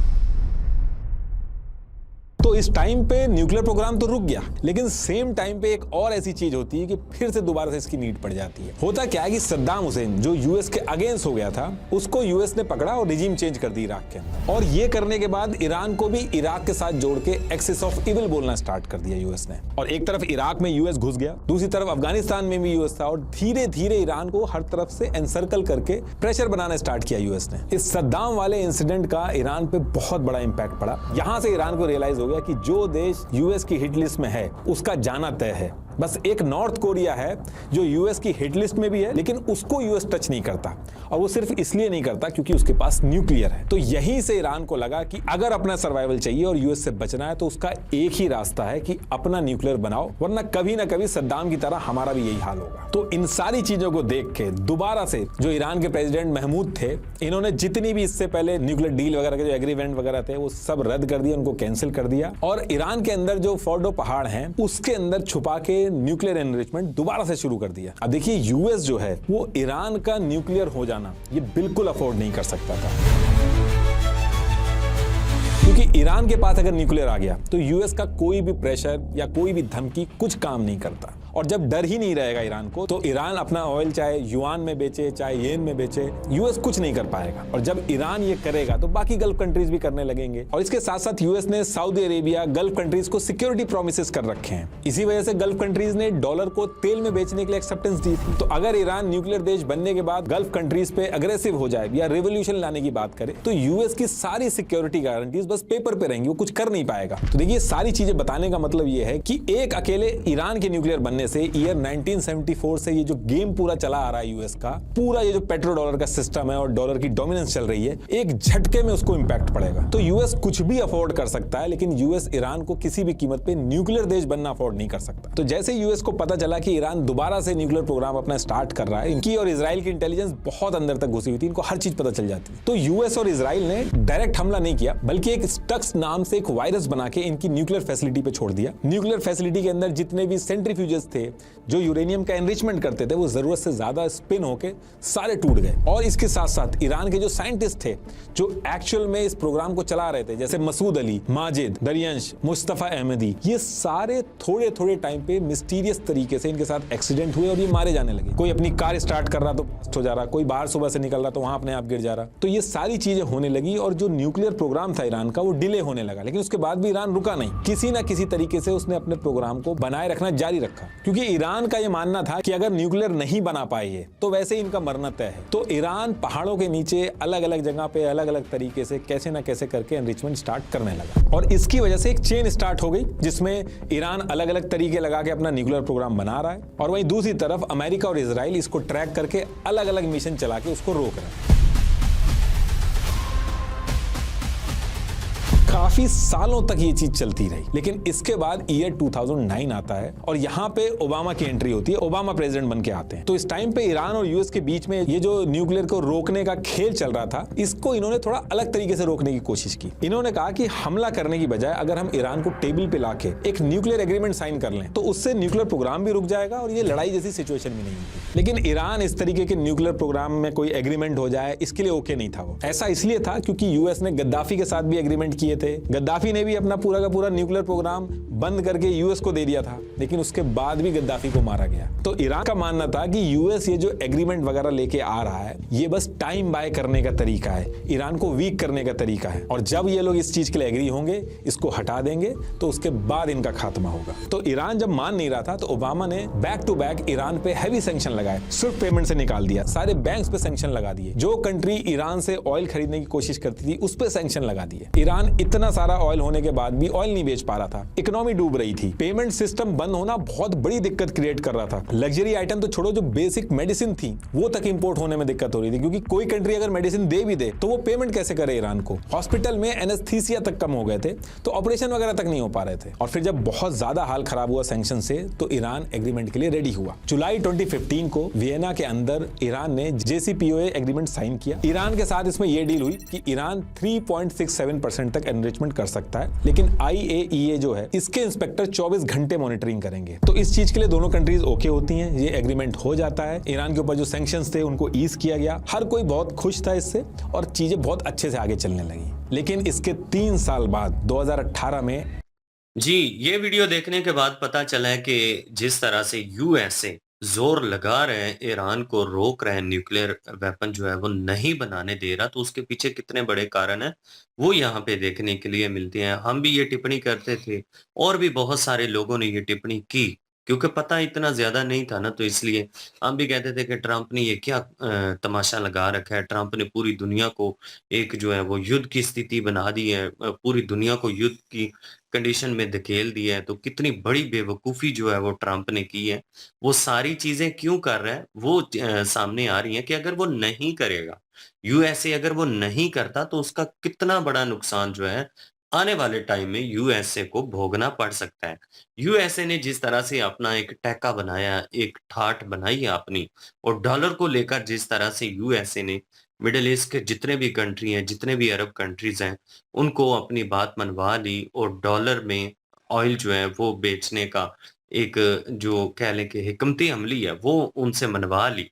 [SPEAKER 4] तो इस टाइम पे न्यूक्लियर प्रोग्राम तो रुक गया, लेकिन सेम टाइम पे एक और ऐसी चीज होती है कि फिर से दोबारा से इसकी नीड पड़ जाती है। होता क्या है कि सद्दाम हुसैन जो यूएस के अगेंस्ट हो गया था उसको यूएस ने पकड़ा और रिजीम चेंज कर दी इराक के अंदर। और ये करने के बाद ईरान को भी इराक के साथ जोड़ के एक्सिस ऑफ इविल बोलना स्टार्ट कर दिया यूएस ने। और एक तरफ इराक में यूएस घुस गया, दूसरी तरफ अफगानिस्तान में भी यूएस था और धीरे धीरे ईरान को हर तरफ से एनसर्कल करके प्रेशर बनाना स्टार्ट किया यूएस ने। इस सद्दाम वाले इंसिडेंट का ईरान पे बहुत बड़ा इंपैक्ट पड़ा। यहां से ईरान को रियलाइज हो गया कि जो देश यूएस की हिट लिस्ट में है उसका जाना तय है। बस एक नॉर्थ कोरिया है जो यूएस की हिट लिस्ट में भी है लेकिन उसको यूएस टच नहीं करता और वो सिर्फ इसलिए नहीं करता क्योंकि उसके पास न्यूक्लियर है। तो यहीं से ईरान को लगा कि अगर अपना सर्वाइवल चाहिए और यूएस से बचना है तो उसका एक ही रास्ता है कि अपना न्यूक्लियर बनाओ, वरना कभी ना कभी सद्दाम की तरह हमारा भी यही हाल होगा। तो इन सारी चीजों को देख के दोबारा से जो ईरान के प्रेसिडेंट महमूद थे इन्होंने जितनी भी इससे पहले न्यूक्लियर डील वगैरह के जो एग्रीमेंट वगैरह थे वो सब रद्द कर दिया, उनको कैंसिल कर दिया और ईरान के अंदर जो फोर्डो पहाड़ हैं उसके अंदर छुपा के न्यूक्लियर एनरिचमेंट दोबारा से शुरू कर दिया। अब देखिए यूएस जो है वो ईरान का न्यूक्लियर हो जाना ये बिल्कुल अफोर्ड नहीं कर सकता था, क्योंकि ईरान के पास अगर न्यूक्लियर आ गया तो यूएस का कोई भी प्रेशर या कोई भी धमकी कुछ काम नहीं करता। और जब डर ही नहीं रहेगा ईरान को, तो ईरान अपना ऑयल चाहे युआन में बेचे चाहे येन में बेचे, यूएस कुछ नहीं कर पाएगा। और जब ईरान ये करेगा तो बाकी गल्फ कंट्रीज भी करने लगेंगे। और इसके साथ साथ यूएस ने सऊदी अरेबिया, गल्फ कंट्रीज को सिक्योरिटी प्रोमिसेस कर रखे हैं। इसी वजह से गल्फ कंट्रीज ने डॉलर को तेल में बेचने के लिए एक्सेप्टेंस दी थी। तो अगर ईरान न्यूक्लियर देश बनने के बाद गल्फ कंट्रीज पे अग्रेसिव हो जाए या रेवोल्यूशन लाने की बात करे, तो यूएस की सारी सिक्योरिटी गारंटीज बस पेपर पे रहेंगी, वो कुछ कर नहीं पाएगा। तो देखिए, सारी चीजें बताने का मतलब ये है कि एक अकेले ईरान के न्यूक्लियर बनने से ईयर 1974 से ये जो गेम पूरा चला आ रहा है यूएस का, पूरा ये जो पेट्रो डॉलर का सिस्टम है और डॉलर की डोमिनेंस चल रही है, एक झटके में उसको इंपैक्ट पड़ेगा। तो यूएस कुछ भी अफोर्ड कर सकता है, लेकिन यूएस ईरान को किसी भी कीमत पे न्यूक्लियर देश बनना अफोर्ड नहीं कर सकता। तो जैसे यूएस को पता चला कि ईरान दोबारा से न्यूक्लियर प्रोग्राम अपना स्टार्ट कर रहा है, इनकी और इजराइल की इंटेलिजेंस बहुत अंदर तक घुसी हुई थी, इनको हर चीज पता चल जाती है। तो यूएस और इजराइल ने डायरेक्ट हमला नहीं किया, बल्कि एक स्टक्स नाम से एक वायरस बना के इनकी न्यूक्लियर फैसिलिटी पे छोड़ दिया। न्यूक्लियर फैसिलिटी के अंदर जितने भी सेंट्रीफ्यूजेस थे जो यूरेनियम का एनरिचमेंट करते थे, वो जरूरत से ज्यादा स्पिन होके सारे टूट गए। और इसके साथ साथ ईरान के जो साइंटिस्ट थे जो एक्चुअल में इस प्रोग्राम को चला रहे थे, जैसे मसूद अली, माजिद, दरियांश, मुस्तफा अहमदी, ये सारे थोड़े थोड़े टाइम पे मिस्टीरियस तरीके से इनके साथ एक्सीडेंट हुए और ये मारे जाने लगे। कोई अपनी कार स्टार्ट कर रहा तो ब्लास्ट हो जा रहा, कोई बाहर सुबह से निकल रहा तो वहां अपने आप गिर जा रहा। तो ये सारी चीजें होने लगी और जो न्यूक्लियर प्रोग्राम था ईरान का, वो डिले होने लगा। लेकिन उसके बाद भी ईरान रुका नहीं, किसी ना किसी तरीके से उसने अपने प्रोग्राम को बनाए रखना जारी रखा, क्योंकि ईरान का ये मानना था कि अगर न्यूक्लियर नहीं बना पाए तो वैसे इनका मरना तय है। तो ईरान पहाड़ों के नीचे अलग अलग जगह पे अलग अलग तरीके से कैसे ना कैसे करके एनरिचमेंट स्टार्ट करने लगा। और इसकी वजह से एक चेन स्टार्ट हो गई, जिसमें ईरान अलग अलग तरीके लगा के अपना न्यूक्लियर प्रोग्राम बना रहा है, और वहीं दूसरी तरफ अमेरिका और इजराइल इसको ट्रैक करके अलग अलग मिशन चला के उसको रोक रहे हैं। काफी सालों तक ये चीज चलती रही, लेकिन इसके बाद ईयर 2009 आता है और यहाँ पे ओबामा की एंट्री होती है। ओबामा प्रेसिडेंट बन के आते हैं। तो इस टाइम पे ईरान और यूएस के बीच में ये जो न्यूक्लियर को रोकने का खेल चल रहा था, इसको इन्होंने थोड़ा अलग तरीके से रोकने की कोशिश की। इन्होंने कहा कि हमला करने की बजाय अगर हम ईरान को टेबल पे लाके एक न्यूक्लियर एग्रीमेंट साइन कर लें, तो उससे न्यूक्लियर प्रोग्राम भी रुक जाएगा और ये लड़ाई जैसी सिचुएशन भी नहीं होगी। लेकिन ईरान इस तरीके के न्यूक्लियर प्रोग्राम में कोई एग्रीमेंट हो जाए, इसके लिए ओके नहीं था वो। ऐसा इसलिए था क्योंकि यूएस ने गद्दाफी के साथ भी एग्रीमेंट किए थे। गद्दाफी ने भी अपना पूरा का पूरा न्यूक्लियर प्रोग्राम बंद करके यूएस को दे दिया था, लेकिन उसके बाद भी गद्दाफी को मारा गया। तो ईरान का मानना था कि यूएस ये जो एग्रीमेंट वगैरह लेके आ रहा है, ये बस टाइम बाय करने का तरीका है, ईरान को वीक करने का तरीका है, और जब ये लोग इस चीज के लिए एग्री होंगे, इसको हटा देंगे, तो उसके बाद इनका खात्मा होगा। तो ईरान जब मान नहीं रहा था, तो ओबामा ने बैक टू बैक ईरान पे हैवी सैंक्शन लगाए, स्विफ्ट पेमेंट से निकाल दिया, सारे बैंक्स पे सैंक्शन लगा दिए, जो कंट्री ईरान से ऑयल खरीदने की कोशिश करती थी उस पे सैंक्शन लगा दिए। ईरान इतना सारा ऑयल होने के बाद भी ऑयल नहीं बेच पा रहा था, इकोनॉमी डूब रही थी, पेमेंट सिस्टम बंद होना बहुत बड़ी दिक्कत क्रिएट कर रहा था। लग्जरी आइटम तो छोड़ो, जो बेसिक मेडिसिन थी वो तक इंपोर्ट होने में दिक्कत हो रही थी, क्योंकि कोई कंट्री अगर मेडिसिन दे भी दे तो वो पेमेंट कैसे करे ईरान को। हॉस्पिटल में एनेस्थीसिया तक कम हो गए थे, तो ऑपरेशन वगैरह तक नहीं हो पा रहे थे। और फिर जब बहुत ज्यादा हाल खराब हुआ सैंक्शन से, तो ईरान एग्रीमेंट के लिए रेडी हुआ। जुलाई 2015 को वियना के अंदर ईरान ने JCPOA एग्रीमेंट साइन किया। ईरान के साथ इसमें यह डील हुई कि ईरान 3.67% तक एनरिचमेंट कर सकता है, लेकिन IAEA जो है, इसके इंस्पेक्टर 24 घंटे मॉनिटरिंग करेंगे। तो इस चीज के लिए दोनों कंट्रीज ओके होती हैं, ये एग्रीमेंट हो जाता है। ईरान के ऊपर जो सैंक्शंस थे उनको ईज किया गया, हर कोई बहुत खुश था इससे, और चीजें बहुत अच्छे से आगे चलने लगी। लेकिन इसके 3 साल बाद 2018 में
[SPEAKER 2] जी, ये वीडियो देखने के बाद पता चला है कि जिस तरह से यूएसए जोर लगा रहे हैं, ईरान को रोक रहे हैं, न्यूक्लियर वेपन जो है वो नहीं बनाने दे रहा, तो उसके पीछे कितने बड़े कारण हैं वो यहाँ पे देखने के लिए मिलते हैं। हम भी ये टिप्पणी करते थे और भी बहुत सारे लोगों ने ये टिप्पणी की, क्योंकि पता इतना ज्यादा नहीं था ना, तो इसलिए हम भी कहते थे कि ट्रंप ने ये क्या तमाशा लगा रखा है। ट्रंप ने पूरी दुनिया को एक जो है वो युद्ध की स्थिति बना दी है, पूरी दुनिया को युद्ध की कंडीशन में धकेल दिया है। तो कितनी बड़ी बेवकूफी जो है वो ट्रंप ने की है। वो सारी चीजें क्यों कर रहा है वो सामने आ रही है कि अगर वो नहीं करेगा, यूएसए अगर वो नहीं करता, तो उसका कितना बड़ा नुकसान जो है आने वाले टाइम में यूएसए को भोगना पड़ सकता है। यूएसए ने जिस तरह से अपना एक टैका बनाया, एक ठाठ बनाई है अपनी, और डॉलर को लेकर जिस तरह से यूएसए ने मिडिल ईस्ट के जितने भी कंट्री हैं, जितने भी अरब कंट्रीज हैं, उनको अपनी बात मनवा ली, और डॉलर में ऑयल जो है वो बेचने का एक जो कह लें कि हिकमती अमली है वो उनसे मनवा ली।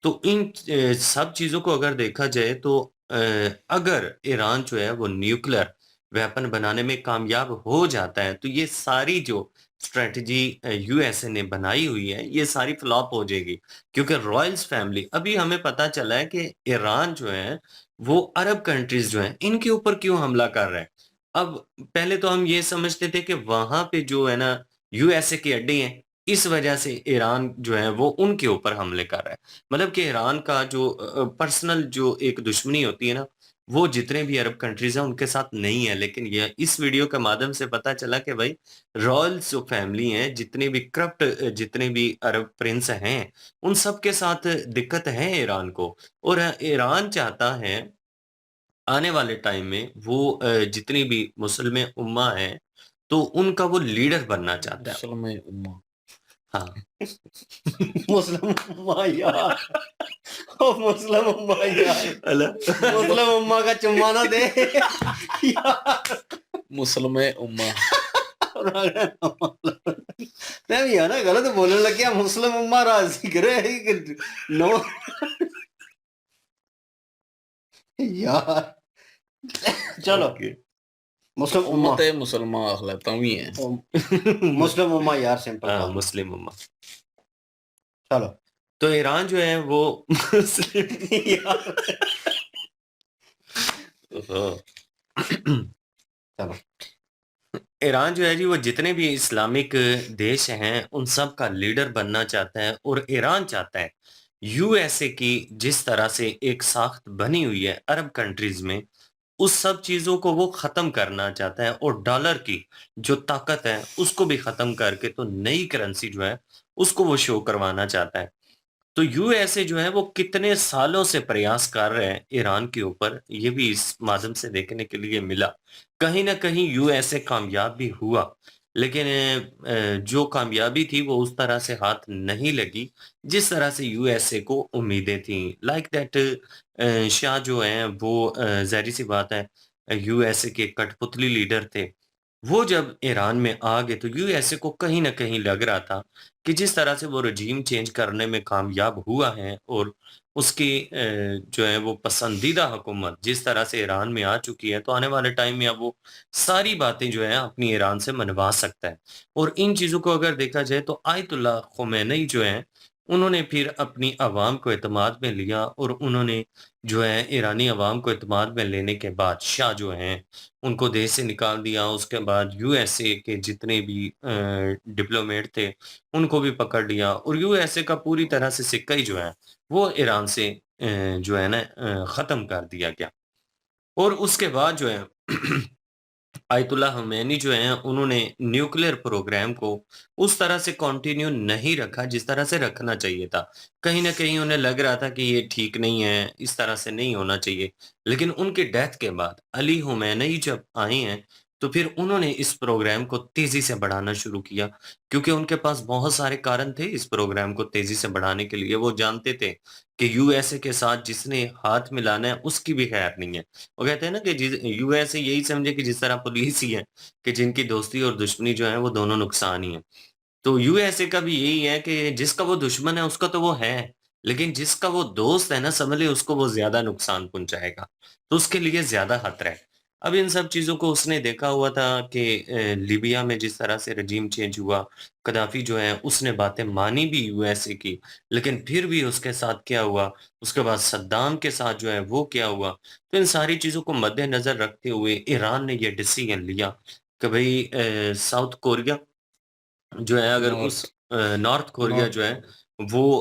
[SPEAKER 2] तो इन सब चीजों को अगर देखा जाए, तो अगर ईरान जो है वो न्यूक्लियर वेपन बनाने में कामयाब हो जाता है, तो ये सारी जो स्ट्रैटेजी यूएसए ने बनाई हुई है, ये सारी फ्लॉप हो जाएगी। क्योंकि रॉयल्स फैमिली, अभी हमें पता चला है कि ईरान जो है, वो अरब कंट्रीज़ जो हैं, इनके ऊपर क्यों हमला कर रहा है। अब पहले तो हम ये समझते थे कि वहाँ पे जो है ना यूएसए के अड्डे हैं, इस वजह से ईरान जो है वो उनके ऊपर हमले कर रहा है। मतलब कि ईरान का जो पर्सनल जो एक दुश्मनी होती है ना, वो जितने भी अरब कंट्रीज़ हैं उनके साथ नहीं है। लेकिन ये इस वीडियो के माध्यम से पता चला कि भाई रॉयल्स जो फैमिली हैं, जितने भी करप्ट जितने भी अरब प्रिंस हैं, उन सब के साथ दिक्कत है ईरान को। और ईरान चाहता है आने वाले टाइम में वो जितनी भी मुस्लिम उम्मा है, तो उनका वो लीडर बनना चाहता है।
[SPEAKER 1] मुसलमान उम्मा।
[SPEAKER 2] हाँ।
[SPEAKER 5] मुस्लिम उम्मा यार, ओ मुस्लिम उम्मा यार,
[SPEAKER 2] अला
[SPEAKER 5] मुस्लिम उम्मा का चुम्मा ना दे यार।
[SPEAKER 1] मुसलमान उम्मा।
[SPEAKER 5] मैं भी है ना गलत बोलने लग गया, मुस्लिम उम्मा राजी करे नो यार। चलो
[SPEAKER 2] ओके।
[SPEAKER 5] मुस्लिम उम्मा,
[SPEAKER 1] उम्मत मुसलमान अखलाता भी है।
[SPEAKER 5] मुस्लिम उम्मा यार, सिंपल
[SPEAKER 2] हाँ,
[SPEAKER 5] बात।
[SPEAKER 2] मुस्लिम उम्मा।
[SPEAKER 5] चलो
[SPEAKER 2] तो ईरान जो है वो मुस्लिम
[SPEAKER 5] यार,
[SPEAKER 2] ओहो।
[SPEAKER 5] चलो
[SPEAKER 2] ईरान जो है जी, वो जितने भी इस्लामिक देश हैं, उन सब का लीडर बनना चाहता है। और ईरान चाहता है यूएसए की जिस तरह से एक साख्त बनी हुई है अरब कंट्रीज में, उस सब चीजों को वो खत्म करना चाहता है। और डॉलर की जो ताकत है उसको भी खत्म करके तो नई करेंसी जो है उसको वो शो करवाना चाहता है। तो यूएसए जो है वो कितने सालों से प्रयास कर रहे हैं ईरान के ऊपर, ये भी इस माध्यम से देखने के लिए मिला। कहीं ना कहीं यूएसए कामयाब भी हुआ, लेकिन जो कामयाबी थी वो उस तरह से हाथ नहीं लगी जिस तरह से यूएसए को उम्मीदें थी। लाइक दैट शाह जो हैं वो जाहिर सी बात है यूएसए के कठपुतली लीडर थे। वो जब ईरान में आ गए तो यूएसए को कहीं न कहीं लग रहा था कि जिस तरह से वो रजीम चेंज करने में कामयाब हुआ है और उसकी जो है वो पसंदीदा हुकूमत जिस तरह से ईरान में आ चुकी है, तो आने वाले टाइम में अब वो सारी बातें जो है अपनी ईरान से मनवा सकता है। और इन चीज़ों को अगर देखा जाए तो आयतुल्लाह ख़ुमैनी जो हैं, उन्होंने फिर अपनी अवाम को एतमाद में लिया और उन्होंने जो है ईरानी अवाम को एतमाद में लेने के बाद शाह जो हैं उनको देश से निकाल दिया। उसके बाद यूएसए के जितने भी डिप्लोमेट थे, उनको भी पकड़ लिया और यूएसए का पूरी तरह से सिक्का ही जो है, वो ईरान से जो है ना ख़त्म कर दिया गया। और उसके बाद जो है आयतुल्लाह ख़ुमैनी जो हैं, उन्होंने न्यूक्लियर प्रोग्राम को उस तरह से कंटिन्यू नहीं रखा जिस तरह से रखना चाहिए था। कहीं न कहीं उन्हें लग रहा था कि ये ठीक नहीं है, इस तरह से नहीं होना चाहिए। लेकिन उनकी डेथ के बाद अली ख़ुमैनी जब आए हैं, तो फिर उन्होंने इस प्रोग्राम को तेज़ी से बढ़ाना शुरू किया, क्योंकि उनके पास बहुत सारे कारण थे इस प्रोग्राम को तेज़ी से बढ़ाने के लिए। वो जानते थे कि यूएसए के साथ जिसने हाथ मिलाना है, उसकी भी खैर नहीं है। वो कहते हैं ना कि यूएसए यही समझे कि जिस तरह पुलिस ही है, कि जिनकी दोस्ती और दुश्मनी जो है वो दोनों नुकसान ही है। तो यूएसए का भी यही है कि जिसका वो दुश्मन है उसका तो वो है, लेकिन जिसका वो दोस्त है ना, समझ ले उसको वो ज़्यादा नुकसान पहुँचाएगा, तो उसके लिए ज़्यादा खतरा है। अब इन सब चीज़ों को उसने देखा हुआ था कि लीबिया में जिस तरह से रजीम चेंज हुआ, कदाफ़ी जो है उसने बातें मानी भी यूएसए की, लेकिन फिर भी उसके साथ क्या हुआ, उसके बाद सद्दाम के साथ जो है वो क्या हुआ। तो इन सारी चीज़ों को मद्देनज़र रखते हुए ईरान ने ये डिसीजन लिया कि भई साउथ कोरिया जो है अगर
[SPEAKER 1] नॉर्थ।
[SPEAKER 2] उस नॉर्थ कोरिया
[SPEAKER 5] नॉर्थ
[SPEAKER 2] जो है वो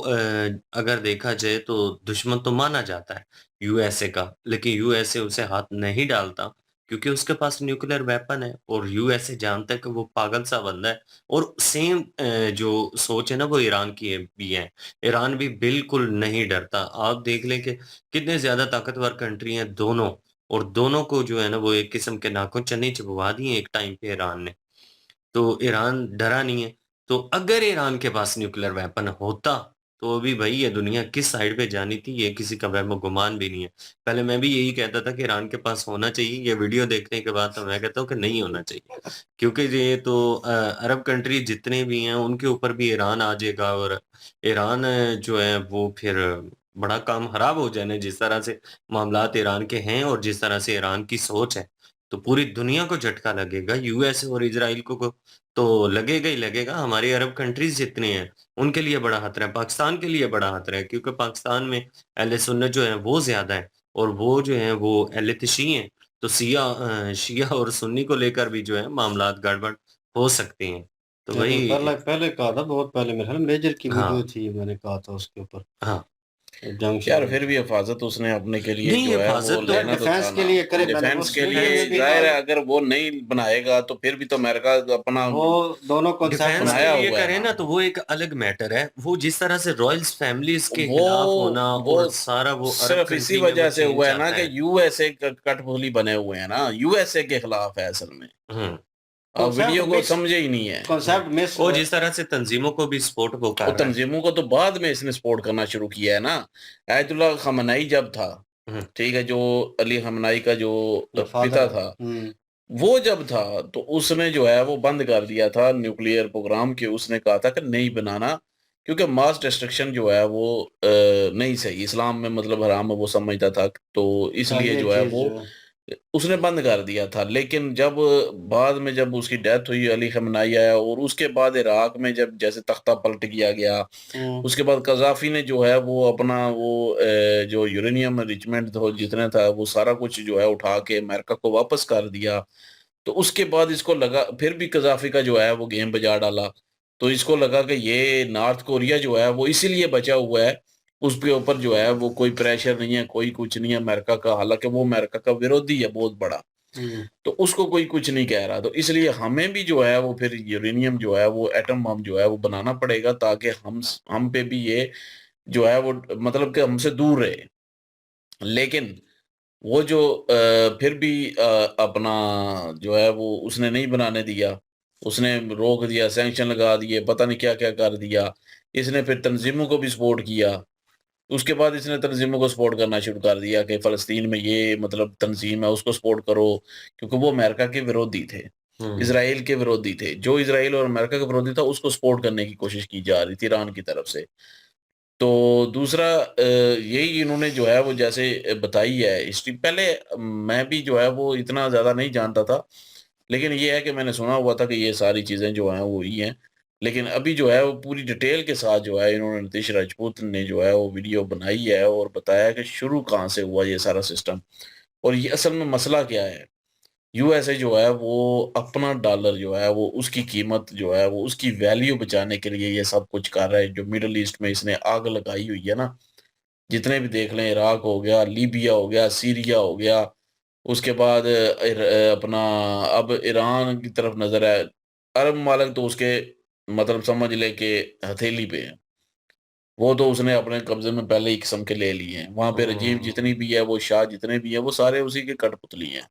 [SPEAKER 2] अगर देखा जाए तो दुश्मन तो माना जाता है यूएसए का, लेकिन यूएसए उसे हाथ नहीं डालता क्योंकि उसके पास न्यूक्लियर वेपन है और यूएसए जानता है कि वो पागल सा बंदा है। और सेम जो सोच है ना वो ईरान की भी है। ईरान भी बिल्कुल नहीं डरता। आप देख लें कि कितने ज़्यादा ताकतवर कंट्री हैं दोनों, और दोनों को जो है ना वो एक किस्म के नाखून चने चबवा दिए एक टाइम पे ईरान ने। तो ईरान डरा नहीं है। तो अगर ईरान के पास न्यूक्लियर वेपन होता, तो अभी भई ये दुनिया किस साइड पे जानी थी, ये किसी का वहमो-गुमान भी नहीं है। पहले मैं भी यही कहता था कि ईरान के पास होना चाहिए, ये वीडियो देखने के बाद तो मैं कहता हूँ कि नहीं होना चाहिए। क्योंकि ये तो अरब कंट्री जितने भी हैं, उनके ऊपर भी ईरान आ जाएगा और ईरान जो है वो फिर बड़ा काम खराब हो जाना है, जिस तरह से मामलात ईरान के हैं और जिस तरह से ईरान की सोच है। तो पूरी दुनिया को झटका लगेगा, यूएस और इजराइल को तो लगेगा ही लगेगा। हमारी अरब कंट्रीज जितनी हैं उनके लिए बड़ा खतरा है, पाकिस्तान के लिए बड़ा खतरा है, क्योंकि पाकिस्तान में अहले सुन्नत जो है वो ज्यादा है और वो जो है वो अहले तशी हैं। तो शिया और सुन्नी को लेकर भी जो है मामलात गड़बड़ हो सकती हैं। तो
[SPEAKER 5] ये तो
[SPEAKER 2] वही।
[SPEAKER 5] पहले पहले कहा था, बहुत पहले मेरे ख्याल में मेजर की वीडियो
[SPEAKER 2] हाँ।
[SPEAKER 5] थी, मैंने कहा था उसके ऊपर
[SPEAKER 2] हाँ।
[SPEAKER 5] जंग
[SPEAKER 1] यार
[SPEAKER 5] शुरू
[SPEAKER 1] फिर
[SPEAKER 5] हुई
[SPEAKER 1] भी हिफाजत उसने अपने के लिए
[SPEAKER 2] नहीं,
[SPEAKER 1] जो है वो
[SPEAKER 2] हिफाजत तो
[SPEAKER 5] यार
[SPEAKER 1] लेना तो
[SPEAKER 5] डिफेंस
[SPEAKER 1] था
[SPEAKER 5] के
[SPEAKER 1] ना।
[SPEAKER 5] लिए करे, मैंने वो
[SPEAKER 1] डिफेंस के
[SPEAKER 5] वीडियो
[SPEAKER 1] लिए
[SPEAKER 5] में भी
[SPEAKER 1] जाहिर
[SPEAKER 5] कहा,
[SPEAKER 1] है, अगर वो नहीं बनाएगा तो फिर भी तो अमेरिका अपना
[SPEAKER 5] वो दोनों कॉन्सेप्ट
[SPEAKER 2] डिफेंस
[SPEAKER 5] बनाए
[SPEAKER 2] के
[SPEAKER 1] बनाया
[SPEAKER 2] लिए
[SPEAKER 1] हुआ है
[SPEAKER 2] करें
[SPEAKER 1] ना।
[SPEAKER 2] ना तो वो एक अलग मैटर है। वो जिस तरह से रॉयल्स फैमिलीज के
[SPEAKER 1] वो
[SPEAKER 2] खिलाफ होना
[SPEAKER 1] वो
[SPEAKER 2] और सारा वो अरब
[SPEAKER 1] सिर्फ इसी
[SPEAKER 2] कंट्री में वो
[SPEAKER 1] वजह से
[SPEAKER 2] चेन
[SPEAKER 1] हुआ है ना
[SPEAKER 2] चाहता
[SPEAKER 1] कि
[SPEAKER 2] है।
[SPEAKER 1] यूएसए कठपुतली बने हुए हैं ना, यूएसए के खिलाफ है असल में।
[SPEAKER 2] हम्म।
[SPEAKER 1] अब
[SPEAKER 5] कॉन्सेप्ट
[SPEAKER 1] वीडियो को
[SPEAKER 5] मिस
[SPEAKER 1] समझे ही नहीं है।
[SPEAKER 5] कॉन्सेप्ट मिस
[SPEAKER 2] वो जिस तरह से तंजीमों को भी सपोर्ट वो
[SPEAKER 1] वो
[SPEAKER 2] कर रहा है।
[SPEAKER 1] तंजीमों को तो बाद में इसने सपोर्ट करना शुरू किया है ना। आयतुल्लाह खamenei जब था,
[SPEAKER 2] हम्म।
[SPEAKER 1] ठीक है, जो अली खamenei का जो
[SPEAKER 5] जो
[SPEAKER 1] पिता
[SPEAKER 5] फादर
[SPEAKER 1] था, वो जब था तो उसने जो है वो बंद कर दिया था न्यूक्लियर प्रोग्राम के। उसने कहा था कि नहीं बनाना, क्योंकि मास डिस्ट्रक्शन जो है वो नहीं सही, इस्लाम में मतलब हराम है वो समझता था। तो इसलिए
[SPEAKER 5] ये
[SPEAKER 1] जो है
[SPEAKER 5] चीज
[SPEAKER 1] वो
[SPEAKER 5] जो है
[SPEAKER 1] उसने बंद कर दिया था। लेकिन जब बाद में जब उसकी डेथ हुई, अली खamenei आया, और उसके बाद इराक में जब जैसे तख्ता पलट किया गया,
[SPEAKER 5] हम्म,
[SPEAKER 1] उसके बाद कजाफी ने जो है वो अपना वो जो यूरेनियम रिचमेंट जितना था वो सारा कुछ जो है उठा के अमेरिका को वापस कर दिया। तो उसके बाद इसको लगा, फिर भी कजाफी का जो है वो गेम बजा डाला। तो इसको लगा कि ये नॉर्थ कोरिया जो है वो इसीलिए बचा हुआ है, उसके ऊपर जो है वो कोई प्रेशर नहीं है, कोई कुछ नहीं है अमेरिका का, हालांकि वो अमेरिका का विरोधी है बहुत बड़ा।
[SPEAKER 5] हम्म,
[SPEAKER 1] तो उसको कोई कुछ नहीं कह रहा। तो इसलिए हमें भी जो है वो फिर यूरेनियम जो है वो एटम बम जो है वो बनाना पड़ेगा, ताकि हम पे भी ये जो है वो मतलब कि हमसे दूर रहे। लेकिन वो जो फिर भी अपना जो है वो उसने नहीं बनाने दिया, उसने रोक दिया, सैंक्शन लगा दिए, पता नहीं क्या क्या कर दिया। इसने फिर तंजीमों को भी सपोर्ट किया। उसके बाद इसने तंजीमों को सपोर्ट करना शुरू कर दिया कि फ़लस्तीन में ये मतलब तंजीम है, उसको सपोर्ट करो, क्योंकि वो अमेरिका के विरोधी थे,
[SPEAKER 2] हम्म।
[SPEAKER 1] इसराइल के विरोधी थे। जो इसराइल और अमेरिका के विरोधी था उसको सपोर्ट करने की कोशिश की जा रही थी ईरान की तरफ से। तो दूसरा यही इन्होंने जो है वो जैसे बताई है हिस्ट्री। पहले मैं भी जो है वो इतना ज़्यादा नहीं जानता था, लेकिन ये है कि मैंने सुना हुआ था कि ये सारी चीज़ें जो हैं वो ही हैं। लेकिन अभी जो है वो पूरी डिटेल के साथ जो है इन्होंने नीतीश राजपूत ने जो है वो वीडियो बनाई है और बताया कि शुरू कहाँ से हुआ ये सारा सिस्टम, और ये असल में मसला क्या है। यूएसए जो है वो अपना डॉलर जो है वो उसकी कीमत जो है वो उसकी वैल्यू बचाने के लिए ये सब कुछ कर रहा है। जो मिडल ईस्ट में इसने आग लगाई हुई है ना, जितने भी देख लें, इराक हो गया, लीबिया हो गया, सीरिया हो गया, उसके बाद अपना अब ईरान की तरफ नजर है। अरब मालिक तो उसके मतलब समझ ले के हथेली पे है। वो तो उसने अपने कब्जे में पहले ही किस्म के ले लिए हैं। वहां पे रजीव
[SPEAKER 2] हम्म।
[SPEAKER 1] जितनी भी है, वो शाह जितने भी है, वो सारे उसी के कठपुतली हैं।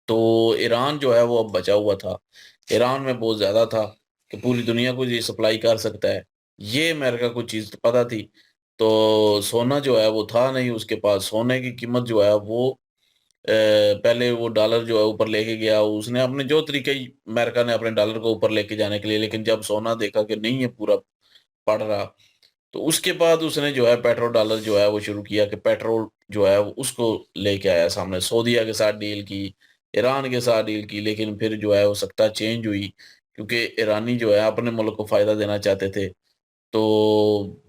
[SPEAKER 1] तो ईरान जो है वो अब बचा हुआ था। ईरान में बहुत ज़्यादा था कि पूरी दुनिया को ये सप्लाई कर सकता है। ये अमेरिका को चीज़ तो पता थी। तो सोना जो है वो था नहीं उसके पास। सोने की कीमत जो है वो पहले वो डॉलर जो है ऊपर लेके गया, उसने अपने जो तरीके ही अमेरिका ने अपने डॉलर को ऊपर लेके जाने के लिए। लेकिन जब सोना देखा कि नहीं है पूरा पड़ रहा, तो उसके बाद उसने जो है पेट्रोल डॉलर जो है वो शुरू किया कि पेट्रोल जो है वो उसको लेके आया सामने। सऊदीया के साथ डील की, ईरान के साथ डील की, लेकिन फिर जो है वो सत्ता चेंज हुई, क्योंकि ईरानी जो है अपने मुल्क को फायदा देना चाहते थे। तो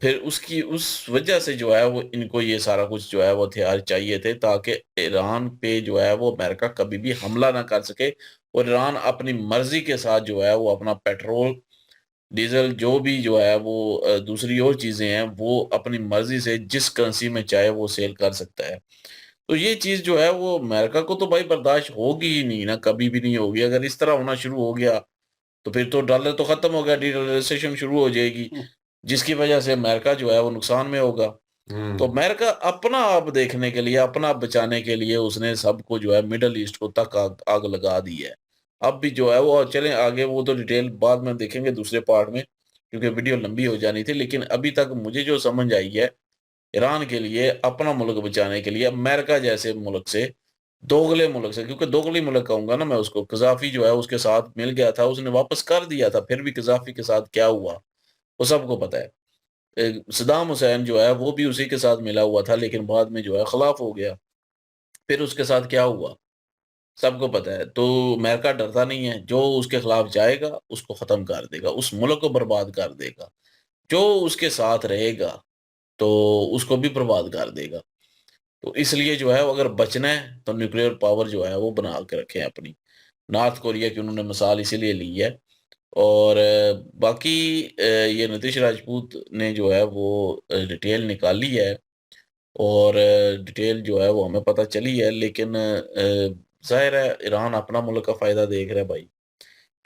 [SPEAKER 1] फिर उसकी उस वजह से जो है वो इनको ये सारा कुछ जो है वो हथियार चाहिए थे, ताकि ईरान पे जो है वो अमेरिका कभी भी हमला ना कर सके, और ईरान अपनी मर्जी के साथ जो है वो अपना पेट्रोल डीजल जो भी जो है वो दूसरी और चीजें हैं वो अपनी मर्जी से जिस करेंसी में चाहे वो सेल कर सकता है। तो ये चीज जो है वो अमेरिका को तो भाई बर्दाश्त होगी ही नहीं ना, कभी भी नहीं होगी। अगर इस तरह होना शुरू हो गया तो फिर तो डॉलर तो खत्म हो गया, डीडॉलराइजेशन शुरू हो जाएगी, जिसकी वजह से अमेरिका जो है वो नुकसान में होगा। तो
[SPEAKER 2] हम्म।
[SPEAKER 1] अमेरिका अपना आप देखने के लिए, अपना आप बचाने के लिए उसने सबको जो है मिडल ईस्ट को तक आग लगा दी है। अब भी जो है वो चलें आगे, वो तो डिटेल बाद में देखेंगे दूसरे पार्ट में, क्योंकि वीडियो लंबी हो जानी थी। लेकिन अभी तक मुझे जो समझ आई है, ईरान के लिए अपना मुल्क बचाने के लिए अमेरिका जैसे मुल्क से, दोगले मुल्क से, क्योंकि दोगली मुल्क कहूंगा ना मैं उसको, कजाफी जो है उसके साथ मिल गया था, उसने वापस कर दिया था, फिर भी कजाफी के साथ क्या हुआ वो सबको पता है। सदाम हुसैन जो है वो भी उसी के साथ मिला हुआ था, लेकिन बाद में जो है खिलाफ हो गया। फिर उसके साथ क्या हुआ सबको पता है। तो अमेरिका डरता नहीं है, जो उसके खिलाफ जाएगा उसको खत्म कर देगा, उस मुल्क को बर्बाद कर देगा। जो उसके साथ रहेगा तो उसको भी बर्बाद कर देगा। तो इसलिए जो है वो अगर बचना है तो न्यूक्लियर पावर जो है वो बना के रखें अपनी। नॉर्थ कोरिया की उन्होंने मिसाल इसीलिए ली है। और बाकी ये नीतीश राजपूत ने जो है वो डिटेल निकाली है, और डिटेल जो है वो हमें पता चली है। लेकिन जाहिर है ईरान अपना मुल्क का फ़ायदा देख रहा है भाई,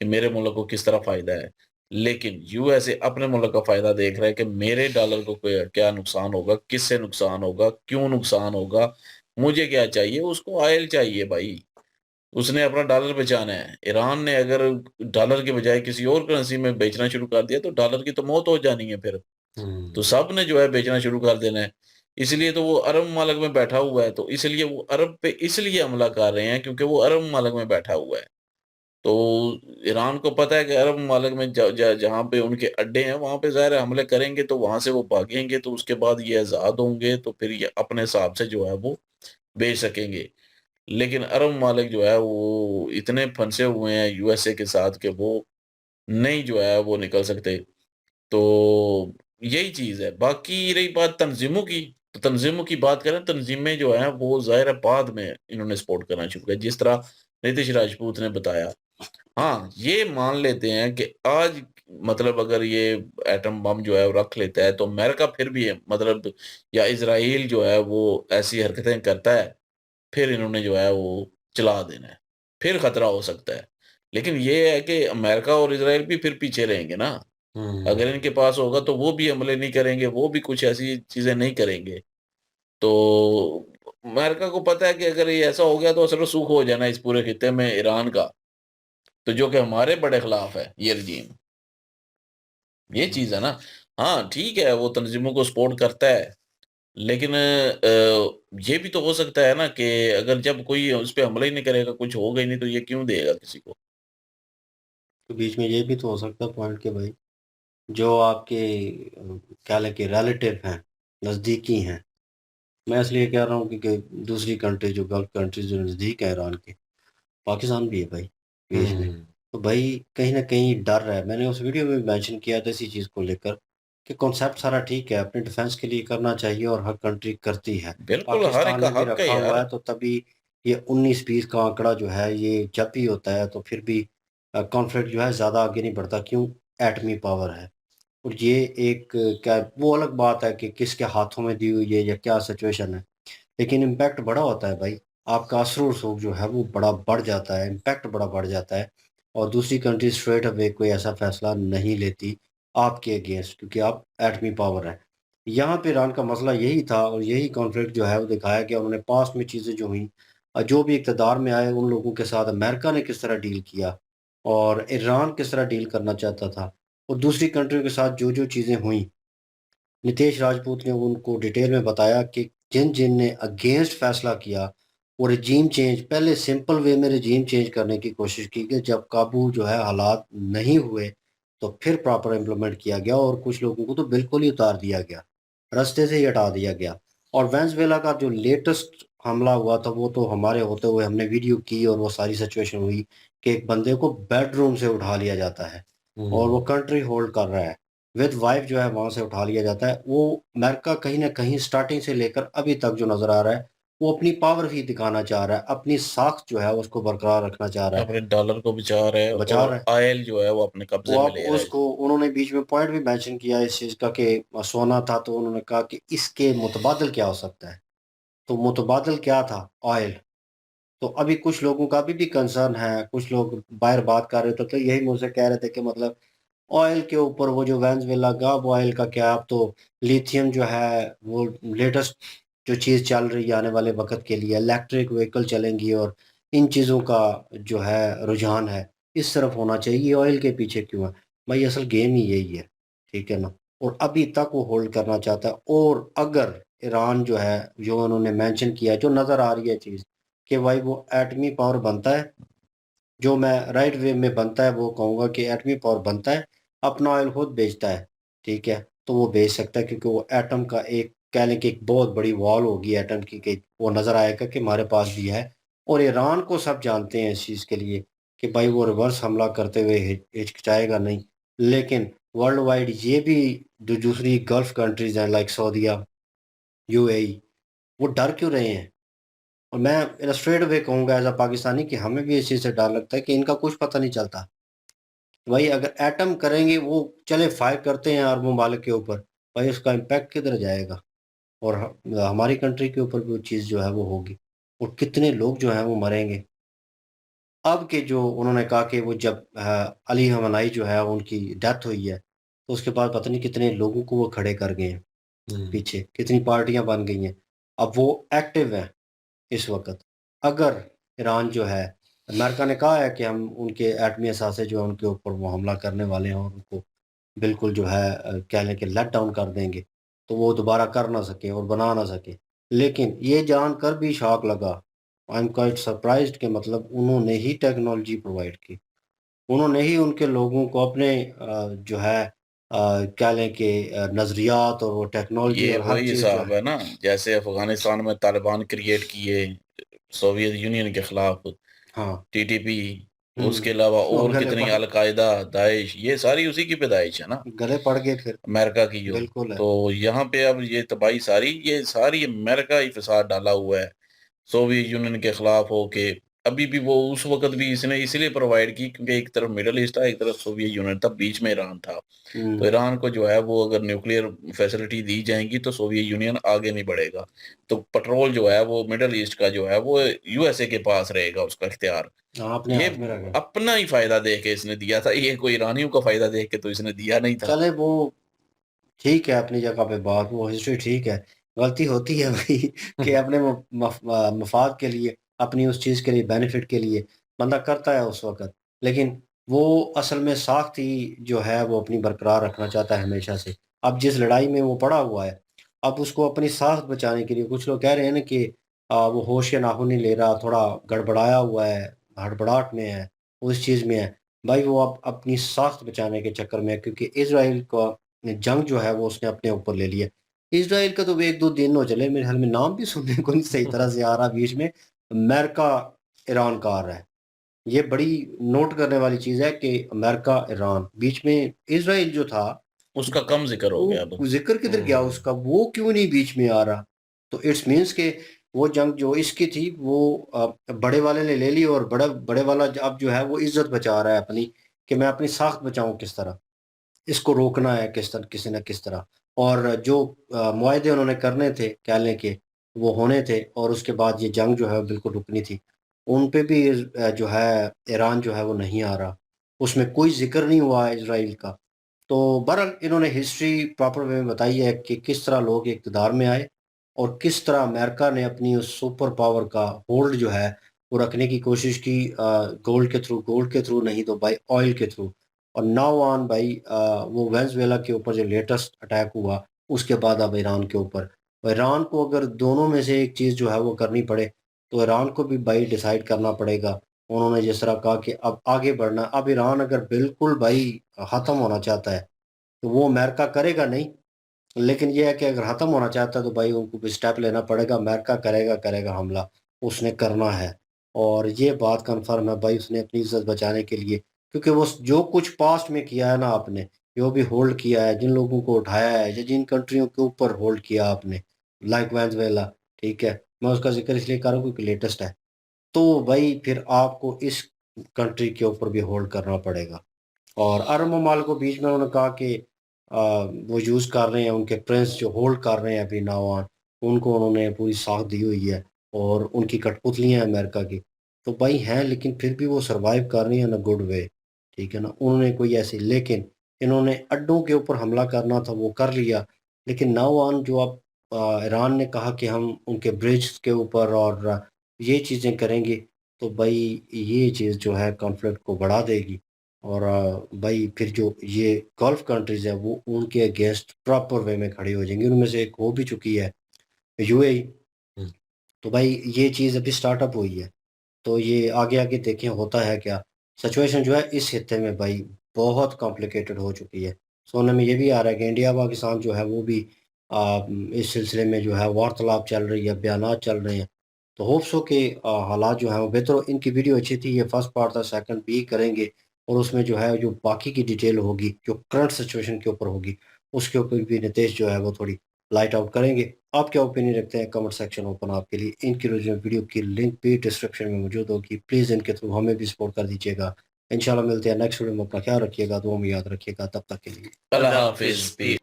[SPEAKER 1] कि मेरे मुल्क को किस तरह फ़ायदा है। लेकिन यूएसए अपने मुल्क का फ़ायदा देख रहा है कि मेरे डॉलर को क्या नुकसान होगा, किससे नुकसान होगा, क्यों नुकसान होगा, मुझे क्या चाहिए, उसको ऑयल चाहिए भाई। उसने अपना डॉलर बचाना है। ईरान ने अगर डॉलर के बजाय किसी और करेंसी में बेचना शुरू कर दिया तो डॉलर की तो मौत हो जानी है फिर। तो सब ने जो है बेचना शुरू कर देना है। इसलिए तो वो अरब ममालिक में बैठा हुआ है, तो इसलिए वो अरब पे इसलिए हमला कर रहे हैं क्योंकि वो अरब ममालिक में बैठा हुआ है। तो ईरान को पता है कि अरब ममालिक में जहाँ पे उनके अड्डे हैं वहाँ पे ज़ाहिर है हमले करेंगे, तो वहाँ से वो भागेंगे, तो उसके बाद ये आज़ाद होंगे, तो फिर ये अपने हिसाब से जो है वो बेच सकेंगे। लेकिन अरब ममालिक जो है वो इतने फंसे हुए हैं यूएसए के साथ कि वो नहीं जो है वो निकल सकते। तो यही चीज़ है। बाकी रही बात तंज़ीमों की, तो तंज़ीमों की बात करें, तंज़ीमें जो हैं वो ज़ाहिर है बाद में इन्होंने सपोर्ट करना शुरू किया, जिस तरह नीतीश राजपूत ने बताया। हाँ, ये मान लेते हैं कि आज मतलब अगर ये एटम बम जो है वो रख लेता है तो अमेरिका फिर भी है मतलब, या इज़राइल जो है वो ऐसी हरकतें करता है, फिर इन्होंने जो है वो चला देना है, फिर खतरा हो सकता है। लेकिन ये है कि अमेरिका और इज़राइल भी फिर पीछे रहेंगे ना। अगर इनके पास होगा तो वो भी हमले नहीं करेंगे, वो भी कुछ ऐसी चीज़ें नहीं करेंगे। तो अमेरिका को पता है कि अगर ये ऐसा हो गया तो असर रसूख हो जाना इस पूरे खित्ते में ईरान का, तो जो कि हमारे बड़े खिलाफ है ये रजीम। ये चीज़ है ना। हाँ, ठीक है वो तंज़ीमों को सपोर्ट करता है, लेकिन ये भी तो हो सकता है ना कि अगर जब कोई उस पे हमला ही नहीं करेगा, कुछ होगा ही नहीं, तो ये क्यों देगा किसी को?
[SPEAKER 5] तो बीच में ये भी तो हो सकता है पॉइंट के भाई, जो आपके क्या लें कि रिलेटिव हैं, नज़दीकी हैं। मैं इसलिए कह रहा हूँ कि दूसरी कंट्री जो गल्फ कंट्रीज जो नज़दीक है ईरान के, पाकिस्तान भी है भाई बीच में। तो भाई कहीं न कहीं डर है। मैंने उस वीडियो में भी मेंशन किया था इसी चीज़ को लेकर कि कॉन्सेप्ट सारा ठीक है, अपने डिफेंस के लिए करना चाहिए और हर कंट्री करती है।
[SPEAKER 1] बिल्कुल, हर एक
[SPEAKER 5] पाकिस्तान
[SPEAKER 1] का
[SPEAKER 5] ने भी
[SPEAKER 1] हक है
[SPEAKER 5] रखा हुआ
[SPEAKER 1] यार।
[SPEAKER 5] है, तो तभी ये 19-20 का आंकड़ा जो है ये जब भी होता है तो फिर भी कॉन्फ्लिक्ट जो है ज़्यादा आगे नहीं बढ़ता, क्यों? एटमी पावर है। और ये एक क्या वो अलग बात है कि किसके हाथों में दी हुई है या क्या सिचुएशन है। लेकिन इम्पैक्ट बड़ा होता है भाई, आपका असर रसूख जो है वो बड़ा बढ़ जाता है, इम्पैक्ट बड़ा बढ़ जाता है। और दूसरी कंट्री स्ट्रेट अवे कोई ऐसा फैसला नहीं लेती आपके अगेंस्ट, क्योंकि आप एटमी पावर है। यहाँ पे ईरान का मसला यही था और यही कॉन्फ्लिक्ट जो है वो दिखाया कि उन्होंने पास्ट में चीज़ें जो हुई, जो भी इक़्तिदार में आए उन लोगों के साथ अमेरिका ने किस तरह डील किया और ईरान किस तरह डील करना चाहता था, और दूसरी कंट्रियों के साथ जो-जो चीज़ें हुई, नितेश राजपूत ने उनको डिटेल में बताया कि जिन-जिन ने अगेंस्ट फैसला किया, वो रजीम चेंज पहले सिंपल वे में रजीम चेंज करने की कोशिश की कि जब काबू जो है हालात नहीं हुए, तो फिर प्रॉपर इम्प्लीमेंट किया गया और कुछ लोगों को तो बिल्कुल ही उतार दिया गया, रास्ते से ही हटा दिया गया। और वेनेज़ुएला का जो लेटेस्ट हमला हुआ था, वो तो हमारे होते हुए हमने वीडियो की और वो सारी सिचुएशन हुई कि एक बंदे को बेडरूम से उठा लिया जाता है और वो कंट्री होल्ड कर रहा है। विद वाइफ जो है वहाँ से उठा लिया जाता है। वो अमेरिका कहीं न कहीं स्टार्टिंग से लेकर अभी तक जो नज़र आ रहा है, वो अपनी पावर ही दिखाना चाह रहा है, अपनी साख जो है उसको बरकरार रखना चाह रहा है,
[SPEAKER 1] अपने डॉलर को बचा रहा है
[SPEAKER 5] बचा
[SPEAKER 1] और
[SPEAKER 5] रहा है।
[SPEAKER 1] ऑयल जो है वो अपने
[SPEAKER 5] वो
[SPEAKER 1] कब्जे में
[SPEAKER 5] आप
[SPEAKER 1] ले रहा है।
[SPEAKER 5] उसको उन्होंने बीच में पॉइंट भी मेंशन किया इस चीज़ का कि सोना था, तो उन्होंने कहा कि इसके मुतबादिल क्या हो सकता है? तो मुतबादिल क्या था? ऑयल। तो अभी कुछ लोगों का अभी भी कंसर्न है, कुछ लोग बाहर बात कर रहे थे, तो यही मुझसे कह रहे थे कि मतलब ऑयल के ऊपर वो जो वेनेज़ुएला का अब ऑयल का क्या, अब तो लिथियम जो है वो लेटेस्ट जो चीज़ चल रही है आने वाले वक़्त के लिए, इलेक्ट्रिक व्हीकल चलेंगी और इन चीज़ों का जो है रुझान है, इस तरफ होना चाहिए, ये ऑयल के पीछे क्यों है? भाई असल गेम ही यही है, ठीक है ना? और अभी तक वो होल्ड करना चाहता है। और अगर ईरान जो है, जो उन्होंने मेंशन किया है, जो नज़र आ रही है चीज़ कि भाई वो एटमी पावर बनता है, जो मैं राइट वे में बनता है वो कहूँगा कि एटमी पावर बनता है, अपना ऑयल खुद बेचता है, ठीक है? तो वो बेच सकता है क्योंकि वो एटम का एक कह लें कि एक बहुत बड़ी वॉल होगी एटम की कि वो नज़र आएगा कि हमारे पास भी है, और ईरान को सब जानते हैं इस चीज़ के लिए कि भाई वो रिवर्स हमला करते हुए हिचकिचाएगा नहीं। लेकिन वर्ल्ड वाइड ये भी जो दूसरी गल्फ कंट्रीज़ हैं लाइक सऊदीया, यूएई, वो डर क्यों रहे हैं? और मैं इन स्ट्रेट वे कहूँगा एज़ अ पाकिस्तानी कि हमें भी इस चीज़ से डर लगता है कि इनका कुछ पता नहीं चलता। भाई अगर एटम करेंगे वो चले फायर करते हैं अरब ममालिक के ऊपर, भाई उसका इम्पैक्ट किधर जाएगा? और हमारी कंट्री के ऊपर भी वो चीज़ जो है वो होगी और कितने लोग जो हैं वो मरेंगे। अब के जो उन्होंने कहा कि वो जब अली खamenei जो है उनकी डेथ हुई है, तो उसके बाद पता नहीं कितने लोगों को वो खड़े कर गए हैं पीछे, कितनी पार्टियाँ बन गई हैं। अब वो एक्टिव हैं इस वक़्त। अगर ईरान जो है अमेरिका ने कहा है कि हम उनके एटमी असासे जो है उनके ऊपर वो हमला करने वाले हैं और उनको बिल्कुल जो है कह लें कि लेट डाउन कर देंगे, तो वो दोबारा कर ना सकें और बना ना सकें। लेकिन ये जानकर भी शॉक लगा, आई एम क्वाइट सरप्राइज़्ड कि मतलब उन्होंने ही टेक्नोलॉजी प्रोवाइड की। उन्होंने ही उनके लोगों को अपने जो है कह लें कि नज़रियात और वो टेक्नोलॉजी
[SPEAKER 1] ये
[SPEAKER 5] और हर
[SPEAKER 1] वही
[SPEAKER 5] चीज़ जो
[SPEAKER 1] हिसाब
[SPEAKER 5] है।
[SPEAKER 1] है ना, जैसे अफ़गानिस्तान में तालिबान क्रिएट किए, सोवियत यूनियन के खिलाफ,
[SPEAKER 5] हाँ,
[SPEAKER 1] टीटीपी, उसके
[SPEAKER 5] हुँ।
[SPEAKER 1] अलावा
[SPEAKER 5] वो
[SPEAKER 1] और
[SPEAKER 5] गले
[SPEAKER 1] कितनी
[SPEAKER 5] पड़
[SPEAKER 1] अल-कायदा, दाइश, ये सारी उसी की पैदाइश है ना,
[SPEAKER 5] गले पड़ गए फिर,
[SPEAKER 1] अमेरिका की जो।
[SPEAKER 5] बिल्कुल है।
[SPEAKER 1] तो यहाँ पे अब ये तबाही सारी, ये सारी अमेरिका ही फ़साद डाला हुआ है। सोवियत यूनियन के खिलाफ होके, अभी भी वो उस वक़्त भी इसने इसलिए प्रोवाइड की क्योंकि एक तरफ मिडल ईस्ट था, एक तरफ सोवियत यूनियन था, बीच में ईरान था। तो
[SPEAKER 5] हुँ,
[SPEAKER 1] ईरान को जो है वो अगर न्यूक्लियर फैसिलिटी दी जाएँगी तो सोवियत यूनियन आगे नहीं बढ़ेगा। तो पेट्रोल जो है वो मिडल ईस्ट का जो है वो यूएसए के पास रहेगा उसका इख्तियार।
[SPEAKER 5] हाँ, अपने
[SPEAKER 1] ये
[SPEAKER 5] हाथ में रख गए।
[SPEAKER 1] अपना ही फ़ायदा देख के इसने दिया था, ये कोई ईरानियों का फ़ायदा देख के तो इसने दिया नहीं था।
[SPEAKER 5] चले वो ठीक है अपनी जगह पे बात, वो हिस्ट्री ठीक है। गलती होती है भाई कि अपने मफ़ाद के लिए, अपनी उस चीज़ के लिए, बेनिफिट के लिए बंदा करता है उस वक़्त। लेकिन वो असल में साख़्त ही जो है वो अपनी बरकरार रखना चाहता है हमेशा से। अब जिस लड़ाई में वो पड़ा हुआ है, अब उसको अपनी साख़्त बचाने के लिए कुछ लोग कह रहे हैं ना कि वो होश या नाहुन नहीं ले रहा, थोड़ा गड़बड़ाया हुआ है, हड़बड़ाहट में है, उस चीज़ में है। भाई वो अब अपनी साख़्त बचाने के चक्कर में है क्योंकि इज़राइल का जंग जो है वो उसने अपने ऊपर ले लिया। इज़राइल का तो 1-2 दिन हो चले मेरे ख़्याल में नाम भी सुनने को नहीं सही तरह से आ रहा बीच में, अमेरिका ईरान का आ रहा है। ये बड़ी नोट करने वाली चीज़ है कि अमेरिका, ईरान, बीच में इज़राइल जो था,
[SPEAKER 1] उसका कम ज़िक्र हो गया अब।
[SPEAKER 5] वो ज़िक्र किधर गया उसका? वो क्यों नहीं बीच में आ रहा? तो इट्स मीन्स कि वो जंग जो इसकी थी वो बड़े वाले ने ले ली और बड़े वाला अब जो है वो इज़्ज़त बचा रहा है अपनी, कि मैं अपनी साख़्त बचाऊँ किस तरह? इसको रोकना है किसी न किस तरह। और जो मुआहदे उन्होंने करने थे, कह लें कि वो होने थे और उसके बाद ये जंग जो है बिल्कुल रुकनी थी। उन पे भी जो है ईरान जो है वो नहीं आ रहा। उसमें कोई ज़िक्र नहीं हुआ है इज़राइल का। तो बहरहाल इन्होंने हिस्ट्री प्रॉपर वे में बताई है कि किस तरह लोग इक़्तिदार में आए और किस तरह अमेरिका ने अपनी उस सुपर पावर का होल्ड जो है वो रखने की कोशिश की, गोल्ड के थ्रू नहीं तो भाई ऑयल के थ्रू। और नाउ ऑन भाई वो वेनेज़ुएला के ऊपर जो लेटेस्ट अटैक हुआ, उसके बाद अब ईरान के ऊपर। और ईरान को अगर दोनों में से एक चीज़ जो है वो करनी पड़े, तो ईरान को भी भाई डिसाइड करना पड़ेगा। उन्होंने जिस तरह कहा कि अब आगे बढ़ना, अब ईरान अगर बिल्कुल भाई ख़त्म होना चाहता है, तो वो अमेरिका करेगा नहीं, लेकिन ये है कि अगर ख़त्म होना चाहता है तो भाई उनको भी स्टेप लेना पड़ेगा, अमेरिका करेगा हमला, उसने करना है। और ये बात कन्फर्म है भाई उसने अपनी इज़्ज़त बचाने के लिए, क्योंकि वो जो कुछ पास्ट में किया है ना आपने, जो भी होल्ड किया है, जिन लोगों को उठाया है या जिन कंट्रियों के ऊपर होल्ड किया आपने, लाइक वेनेज़ुएला, ठीक है? मैं उसका ज़िक्र इसलिए कर रहा हूँ क्योंकि लेटेस्ट है। तो भाई फिर आपको इस कंट्री के ऊपर भी होल्ड करना पड़ेगा। और अरब ममालिक को बीच में उन्होंने कहा कि वो यूज़ कर रहे हैं, उनके प्रिंस जो होल्ड कर रहे हैं अभी नाउ ऑन, उनको उन्होंने पूरी साख दी हुई है और उनकी कठपुतलियाँ हैं अमेरिका की। तो भाई हैं लेकिन फिर भी वो सर्वाइव कर रही हैं इन अ गुड वे, ठीक है ना? उन्होंने कोई ऐसी, लेकिन इन्होंने अड्डों के ऊपर हमला करना था वो कर लिया। लेकिन नाउ ऑन जो अब ईरान ने कहा कि हम उनके ब्रिज के ऊपर और ये चीज़ें करेंगे, तो भाई ये चीज़ जो है कॉन्फ्लिक्ट को बढ़ा देगी। और भाई फिर जो ये गल्फ़ कंट्रीज़ हैं वो उनके अगेंस्ट प्रॉपर वे में खड़ी हो जाएँगी। उनमें से एक हो भी चुकी है यूएई।
[SPEAKER 2] हुँ।
[SPEAKER 5] तो भाई ये चीज़ अभी स्टार्टअप हुई है। तो ये आगे-आगे देखें होता है क्या? सिचुएशन जो है इस खित्ते में भाई बहुत कॉम्प्लिकेटेड हो चुकी है। सुनने में ये भी आ रहा है कि इंडिया पाकिस्तान जो है वो भी इस सिलसिले में जो है वार्तालाप चल रही है, बयानात चल रहे हैं। तो होप्स हो कि हालात जो है वो बेहतर हो। इनकी वीडियो अच्छी थी, ये फर्स्ट पार्ट था, सेकंड भी करेंगे और उसमें जो है जो बाकी की डिटेल होगी जो करंट सिचुएशन के ऊपर होगी उसके ऊपर भी नितेश जो है वो थोड़ी लाइट आउट करेंगे। आप क्या ओपिनियन रखते हैं? कमेंट सेक्शन ओपन आपके लिए। इनकी ओरिजिनल वीडियो की लिंक भी डिस्क्रिप्शन में मौजूद होगी, प्लीज़ इनके थ्रू हमें भी सपोर्ट कर दीजिएगा। इंशाल्लाह मिलते हैं नेक्स्ट वीडियो में। अपना ख्याल रखिएगा, दुआ में याद रखिएगा। तब तक के लिए
[SPEAKER 1] अल्लाह हाफिज।